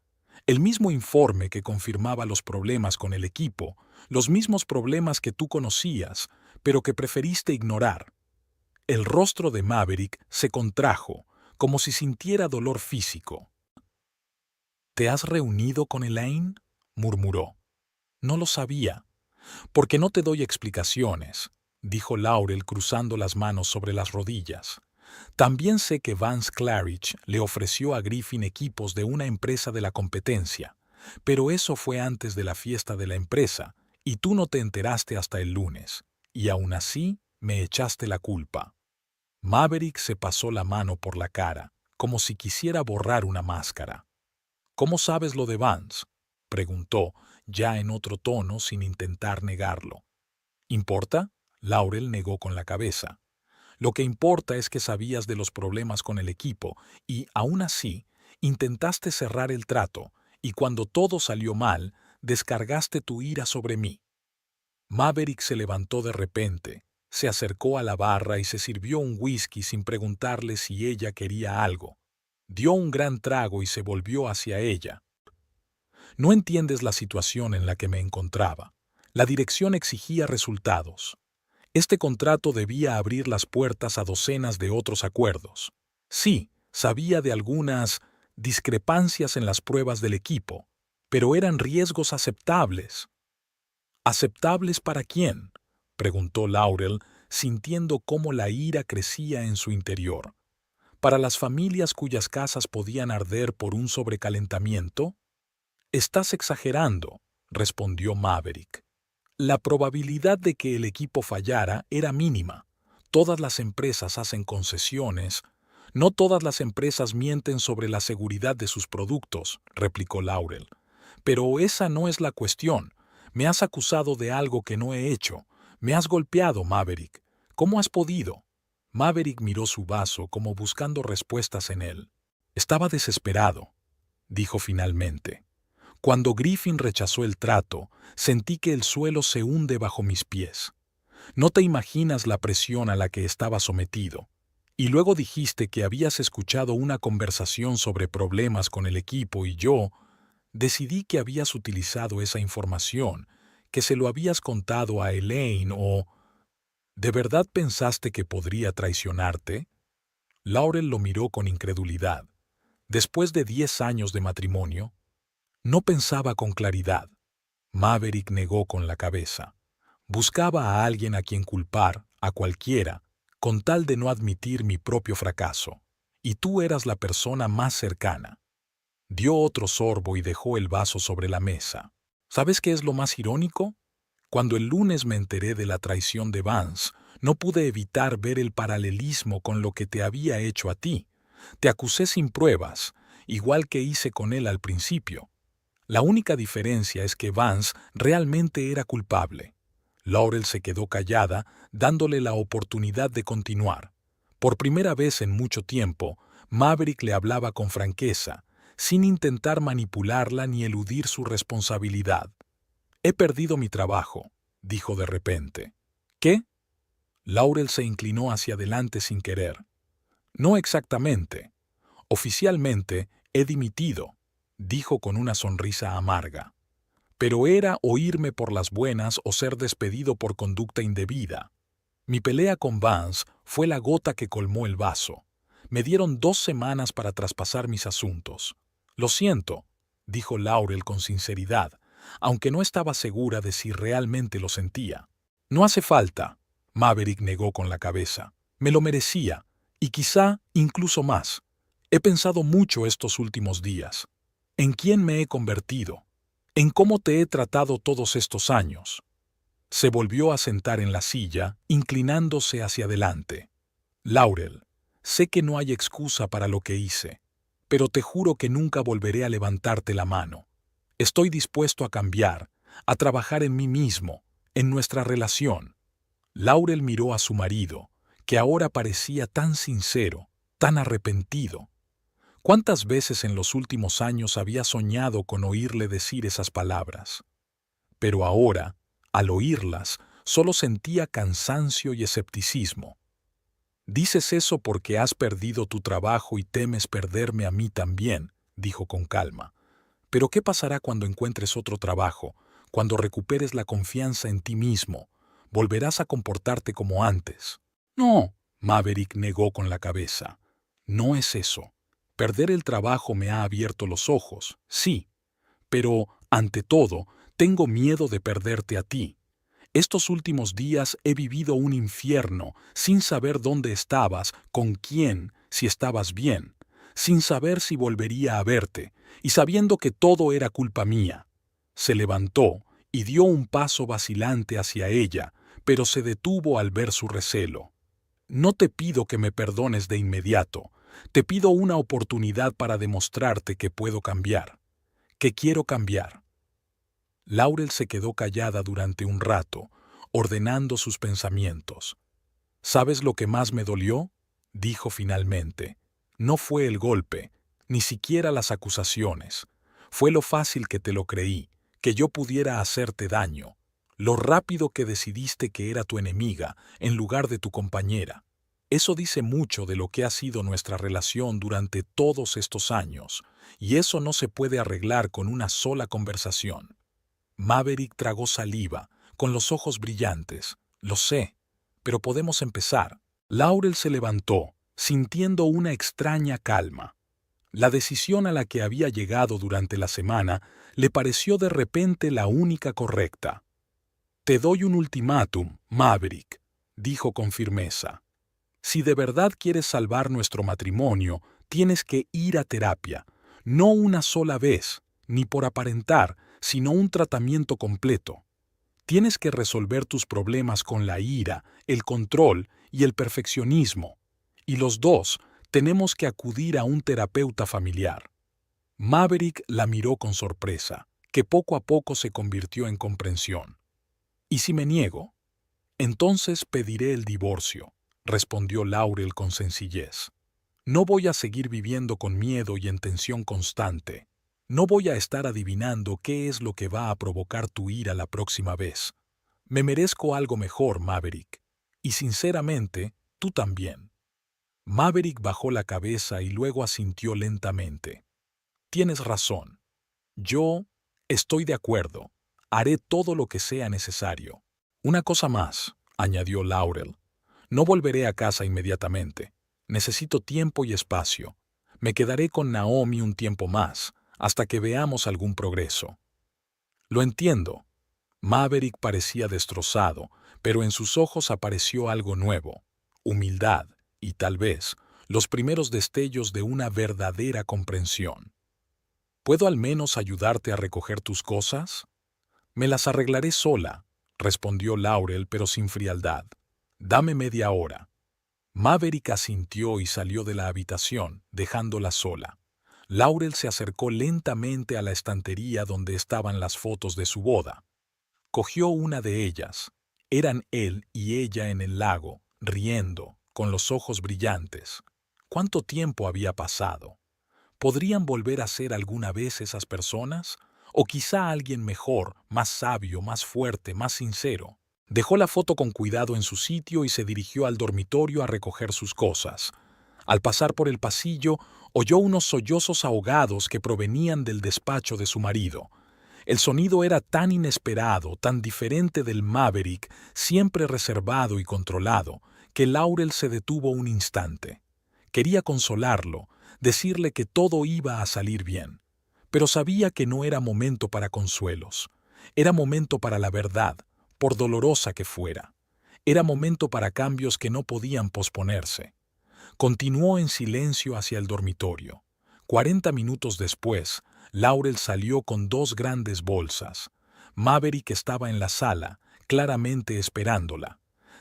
El mismo informe que confirmaba los problemas con el equipo, los mismos problemas que tú conocías, pero que preferiste ignorar. El rostro de Maverick se contrajo, como si sintiera dolor físico. ¿Te has reunido con Elaine?, murmuró. No lo sabía. Porque no te doy explicaciones, dijo Laurel cruzando las manos sobre las rodillas. También sé que Vance Clarridge le ofreció a Griffin equipos de una empresa de la competencia, pero eso fue antes de la fiesta de la empresa, y tú no te enteraste hasta el lunes, y aún así me echaste la culpa. Maverick se pasó la mano por la cara, como si quisiera borrar una máscara. ¿Cómo sabes lo de Vance?, preguntó, ya en otro tono sin intentar negarlo. ¿Importa? Laurel negó con la cabeza. Lo que importa es que sabías de los problemas con el equipo y, aún así, intentaste cerrar el trato y cuando todo salió mal, descargaste tu ira sobre mí. Maverick se levantó de repente, se acercó a la barra y se sirvió un whisky sin preguntarle si ella quería algo. Dio un gran trago y se volvió hacia ella. No entiendes la situación en la que me encontraba. La dirección exigía resultados. Este contrato debía abrir las puertas a docenas de otros acuerdos. Sí, sabía de algunas discrepancias en las pruebas del equipo, pero eran riesgos aceptables. ¿Aceptables para quién?, preguntó Laurel, sintiendo cómo la ira crecía en su interior. ¿Para las familias cuyas casas podían arder por un sobrecalentamiento? Estás exagerando, respondió Maverick. La probabilidad de que el equipo fallara era mínima. Todas las empresas hacen concesiones. No todas las empresas mienten sobre la seguridad de sus productos, replicó Laurel. Pero esa no es la cuestión. Me has acusado de algo que no he hecho. Me has golpeado, Maverick. ¿Cómo has podido? Maverick miró su vaso como buscando respuestas en él. Estaba desesperado, dijo finalmente. Cuando Griffin rechazó el trato, sentí que el suelo se hunde bajo mis pies. No te imaginas la presión a la que estaba sometido. Y luego dijiste que habías escuchado una conversación sobre problemas con el equipo y yo decidí que habías utilizado esa información, que se lo habías contado a Elaine o... ¿De verdad pensaste que podría traicionarte? Laurel lo miró con incredulidad. Después de 10 años de matrimonio, no pensaba con claridad. Maverick negó con la cabeza. Buscaba a alguien a quien culpar, a cualquiera, con tal de no admitir mi propio fracaso. Y tú eras la persona más cercana. Dio otro sorbo y dejó el vaso sobre la mesa. ¿Sabes qué es lo más irónico? Cuando el lunes me enteré de la traición de Vance, no pude evitar ver el paralelismo con lo que te había hecho a ti. Te acusé sin pruebas, igual que hice con él al principio. La única diferencia es que Vance realmente era culpable. Laurel se quedó callada, dándole la oportunidad de continuar. Por primera vez en mucho tiempo, Maverick le hablaba con franqueza, sin intentar manipularla ni eludir su responsabilidad. «He perdido mi trabajo», dijo de repente. «¿Qué?» Laurel se inclinó hacia adelante sin querer. «No exactamente. Oficialmente he dimitido», dijo con una sonrisa amarga. «Pero era o irme por las buenas o ser despedido por conducta indebida. Mi pelea con Vance fue la gota que colmó el vaso. Me dieron 2 semanas para traspasar mis asuntos. Lo siento», dijo Laurel con sinceridad, aunque no estaba segura de si realmente lo sentía. «No hace falta», Maverick negó con la cabeza. «Me lo merecía, y quizá incluso más. He pensado mucho estos últimos días. ¿En quién me he convertido? ¿En cómo te he tratado todos estos años?» Se volvió a sentar en la silla, inclinándose hacia adelante. «Laurel, sé que no hay excusa para lo que hice, pero te juro que nunca volveré a levantarte la mano. Estoy dispuesto a cambiar, a trabajar en mí mismo, en nuestra relación. Laurel miró a su marido, que ahora parecía tan sincero, tan arrepentido. ¿Cuántas veces en los últimos años había soñado con oírle decir esas palabras? Pero ahora, al oírlas, solo sentía cansancio y escepticismo. «Dices eso porque has perdido tu trabajo y temes perderme a mí también», dijo con calma. «Pero ¿qué pasará cuando encuentres otro trabajo, cuando recuperes la confianza en ti mismo? ¿Volverás a comportarte como antes?» «No», Maverick negó con la cabeza. «No es eso. Perder el trabajo me ha abierto los ojos, sí. Pero, ante todo, tengo miedo de perderte a ti. Estos últimos días he vivido un infierno, sin saber dónde estabas, con quién, si estabas bien, sin saber si volvería a verte, y sabiendo que todo era culpa mía». Se levantó y dio un paso vacilante hacia ella, pero se detuvo al ver su recelo. «No te pido que me perdones de inmediato. Te pido una oportunidad para demostrarte que puedo cambiar, que quiero cambiar». Laurel se quedó callada durante un rato, ordenando sus pensamientos. «¿Sabes lo que más me dolió?», dijo finalmente. «No fue el golpe, ni siquiera las acusaciones. Fue lo fácil que te lo creí, que yo pudiera hacerte daño. Lo rápido que decidiste que era tu enemiga en lugar de tu compañera. Eso dice mucho de lo que ha sido nuestra relación durante todos estos años, y eso no se puede arreglar con una sola conversación». Maverick tragó saliva, con los ojos brillantes. «Lo sé, pero podemos empezar». Laurel se levantó, sintiendo una extraña calma. La decisión a la que había llegado durante la semana le pareció de repente la única correcta. «Te doy un ultimátum, Maverick», dijo con firmeza. «Si de verdad quieres salvar nuestro matrimonio, tienes que ir a terapia, no una sola vez, ni por aparentar, sino un tratamiento completo. Tienes que resolver tus problemas con la ira, el control y el perfeccionismo. Y los dos tenemos que acudir a un terapeuta familiar». Maverick la miró con sorpresa, que poco a poco se convirtió en comprensión. «¿Y si me niego?». «Entonces pediré el divorcio», respondió Laurel con sencillez. «No voy a seguir viviendo con miedo y en tensión constante. No voy a estar adivinando qué es lo que va a provocar tu ira la próxima vez. Me merezco algo mejor, Maverick. Y sinceramente, tú también». Maverick bajó la cabeza y luego asintió lentamente. «Tienes razón. Yo estoy de acuerdo. Haré todo lo que sea necesario». «Una cosa más», añadió Laurel. «No volveré a casa inmediatamente. Necesito tiempo y espacio. Me quedaré con Naomi un tiempo más, hasta que veamos algún progreso». «Lo entiendo». Maverick parecía destrozado, pero en sus ojos apareció algo nuevo: humildad y, tal vez, los primeros destellos de una verdadera comprensión. «¿Puedo al menos ayudarte a recoger tus cosas?». «Me las arreglaré sola», respondió Laurel, pero sin frialdad. «Dame media hora». Maverick asintió y salió de la habitación, dejándola sola. Laurel se acercó lentamente a la estantería donde estaban las fotos de su boda. Cogió una de ellas. Eran él y ella en el lago, riendo, con los ojos brillantes. ¿Cuánto tiempo había pasado? ¿Podrían volver a ser alguna vez esas personas? ¿O quizá alguien mejor, más sabio, más fuerte, más sincero? Dejó la foto con cuidado en su sitio y se dirigió al dormitorio a recoger sus cosas. Al pasar por el pasillo, oyó unos sollozos ahogados que provenían del despacho de su marido. El sonido era tan inesperado, tan diferente del Maverick, siempre reservado y controlado, que Laurel se detuvo un instante. Quería consolarlo, decirle que todo iba a salir bien, pero sabía que no era momento para consuelos. Era momento para la verdad, por dolorosa que fuera. Era momento para cambios que no podían posponerse. Continuó en silencio hacia el dormitorio. 40 minutos después, Laurel salió con 2 grandes bolsas. Maverick estaba en la sala, claramente esperándola.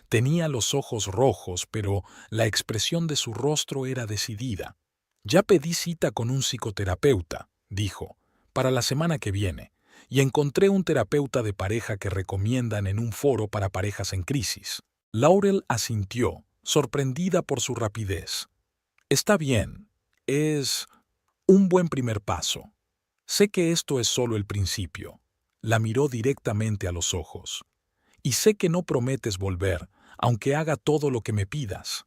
Tenía los ojos rojos, pero la expresión de su rostro era decidida. «Ya pedí cita con un psicoterapeuta», dijo, «para la semana que viene, y encontré un terapeuta de pareja que recomiendan en un foro para parejas en crisis». Laurel asintió, sorprendida por su rapidez. Está bien, es un buen primer paso. Sé que esto es solo el principio. La miró directamente a los ojos. Y sé que no prometes volver, aunque haga todo lo que me pidas.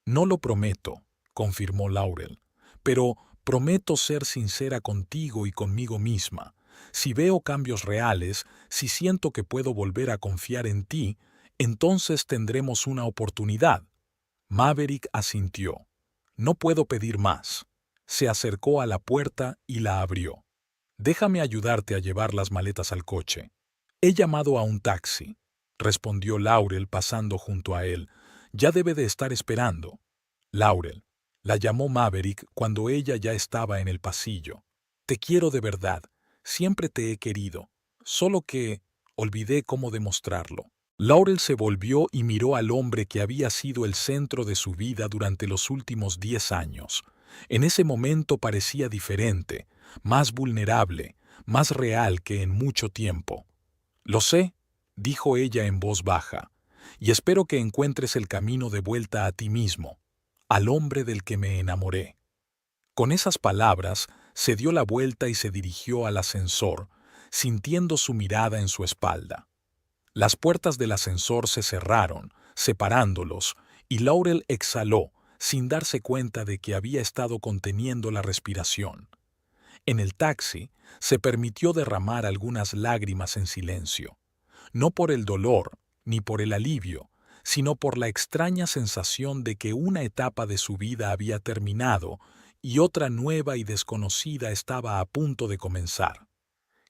No lo prometo, confirmó Laurel, pero prometo ser sincera contigo y conmigo misma. Si veo cambios reales, si siento que puedo volver a confiar en ti, entonces tendremos una oportunidad. Maverick asintió. No puedo pedir más. Se acercó a la puerta y la abrió. Déjame ayudarte a llevar las maletas al coche. He llamado a un taxi, respondió Laurel pasando junto a él. Ya debe de estar esperando. Laurel, la llamó Maverick cuando ella ya estaba en el pasillo. Te quiero de verdad. Siempre te he querido. Solo que olvidé cómo demostrarlo. Laurel se volvió y miró al hombre que había sido el centro de su vida durante los últimos 10 años. En ese momento parecía diferente, más vulnerable, más real que en mucho tiempo. Lo sé, dijo ella en voz baja, y espero que encuentres el camino de vuelta a ti mismo, al hombre del que me enamoré. Con esas palabras, se dio la vuelta y se dirigió al ascensor, sintiendo su mirada en su espalda. Las puertas del ascensor se cerraron, separándolos, y Laurel exhaló, sin darse cuenta de que había estado conteniendo la respiración. En el taxi, se permitió derramar algunas lágrimas en silencio, no por el dolor ni por el alivio, sino por la extraña sensación de que una etapa de su vida había terminado y otra nueva y desconocida estaba a punto de comenzar.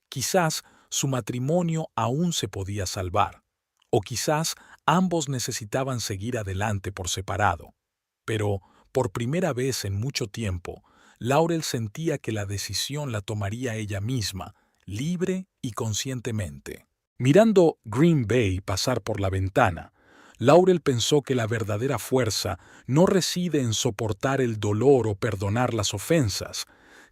Quizás su matrimonio aún se podía salvar, o quizás ambos necesitaban seguir adelante por separado. Pero, por primera vez en mucho tiempo, Laurel sentía que la decisión la tomaría ella misma, libre y conscientemente. Mirando Green Bay pasar por la ventana, Laurel pensó que la verdadera fuerza no reside en soportar el dolor o perdonar las ofensas,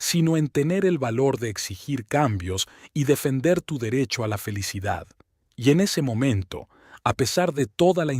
sino en tener el valor de exigir cambios y defender tu derecho a la felicidad. Y en ese momento, a pesar de toda la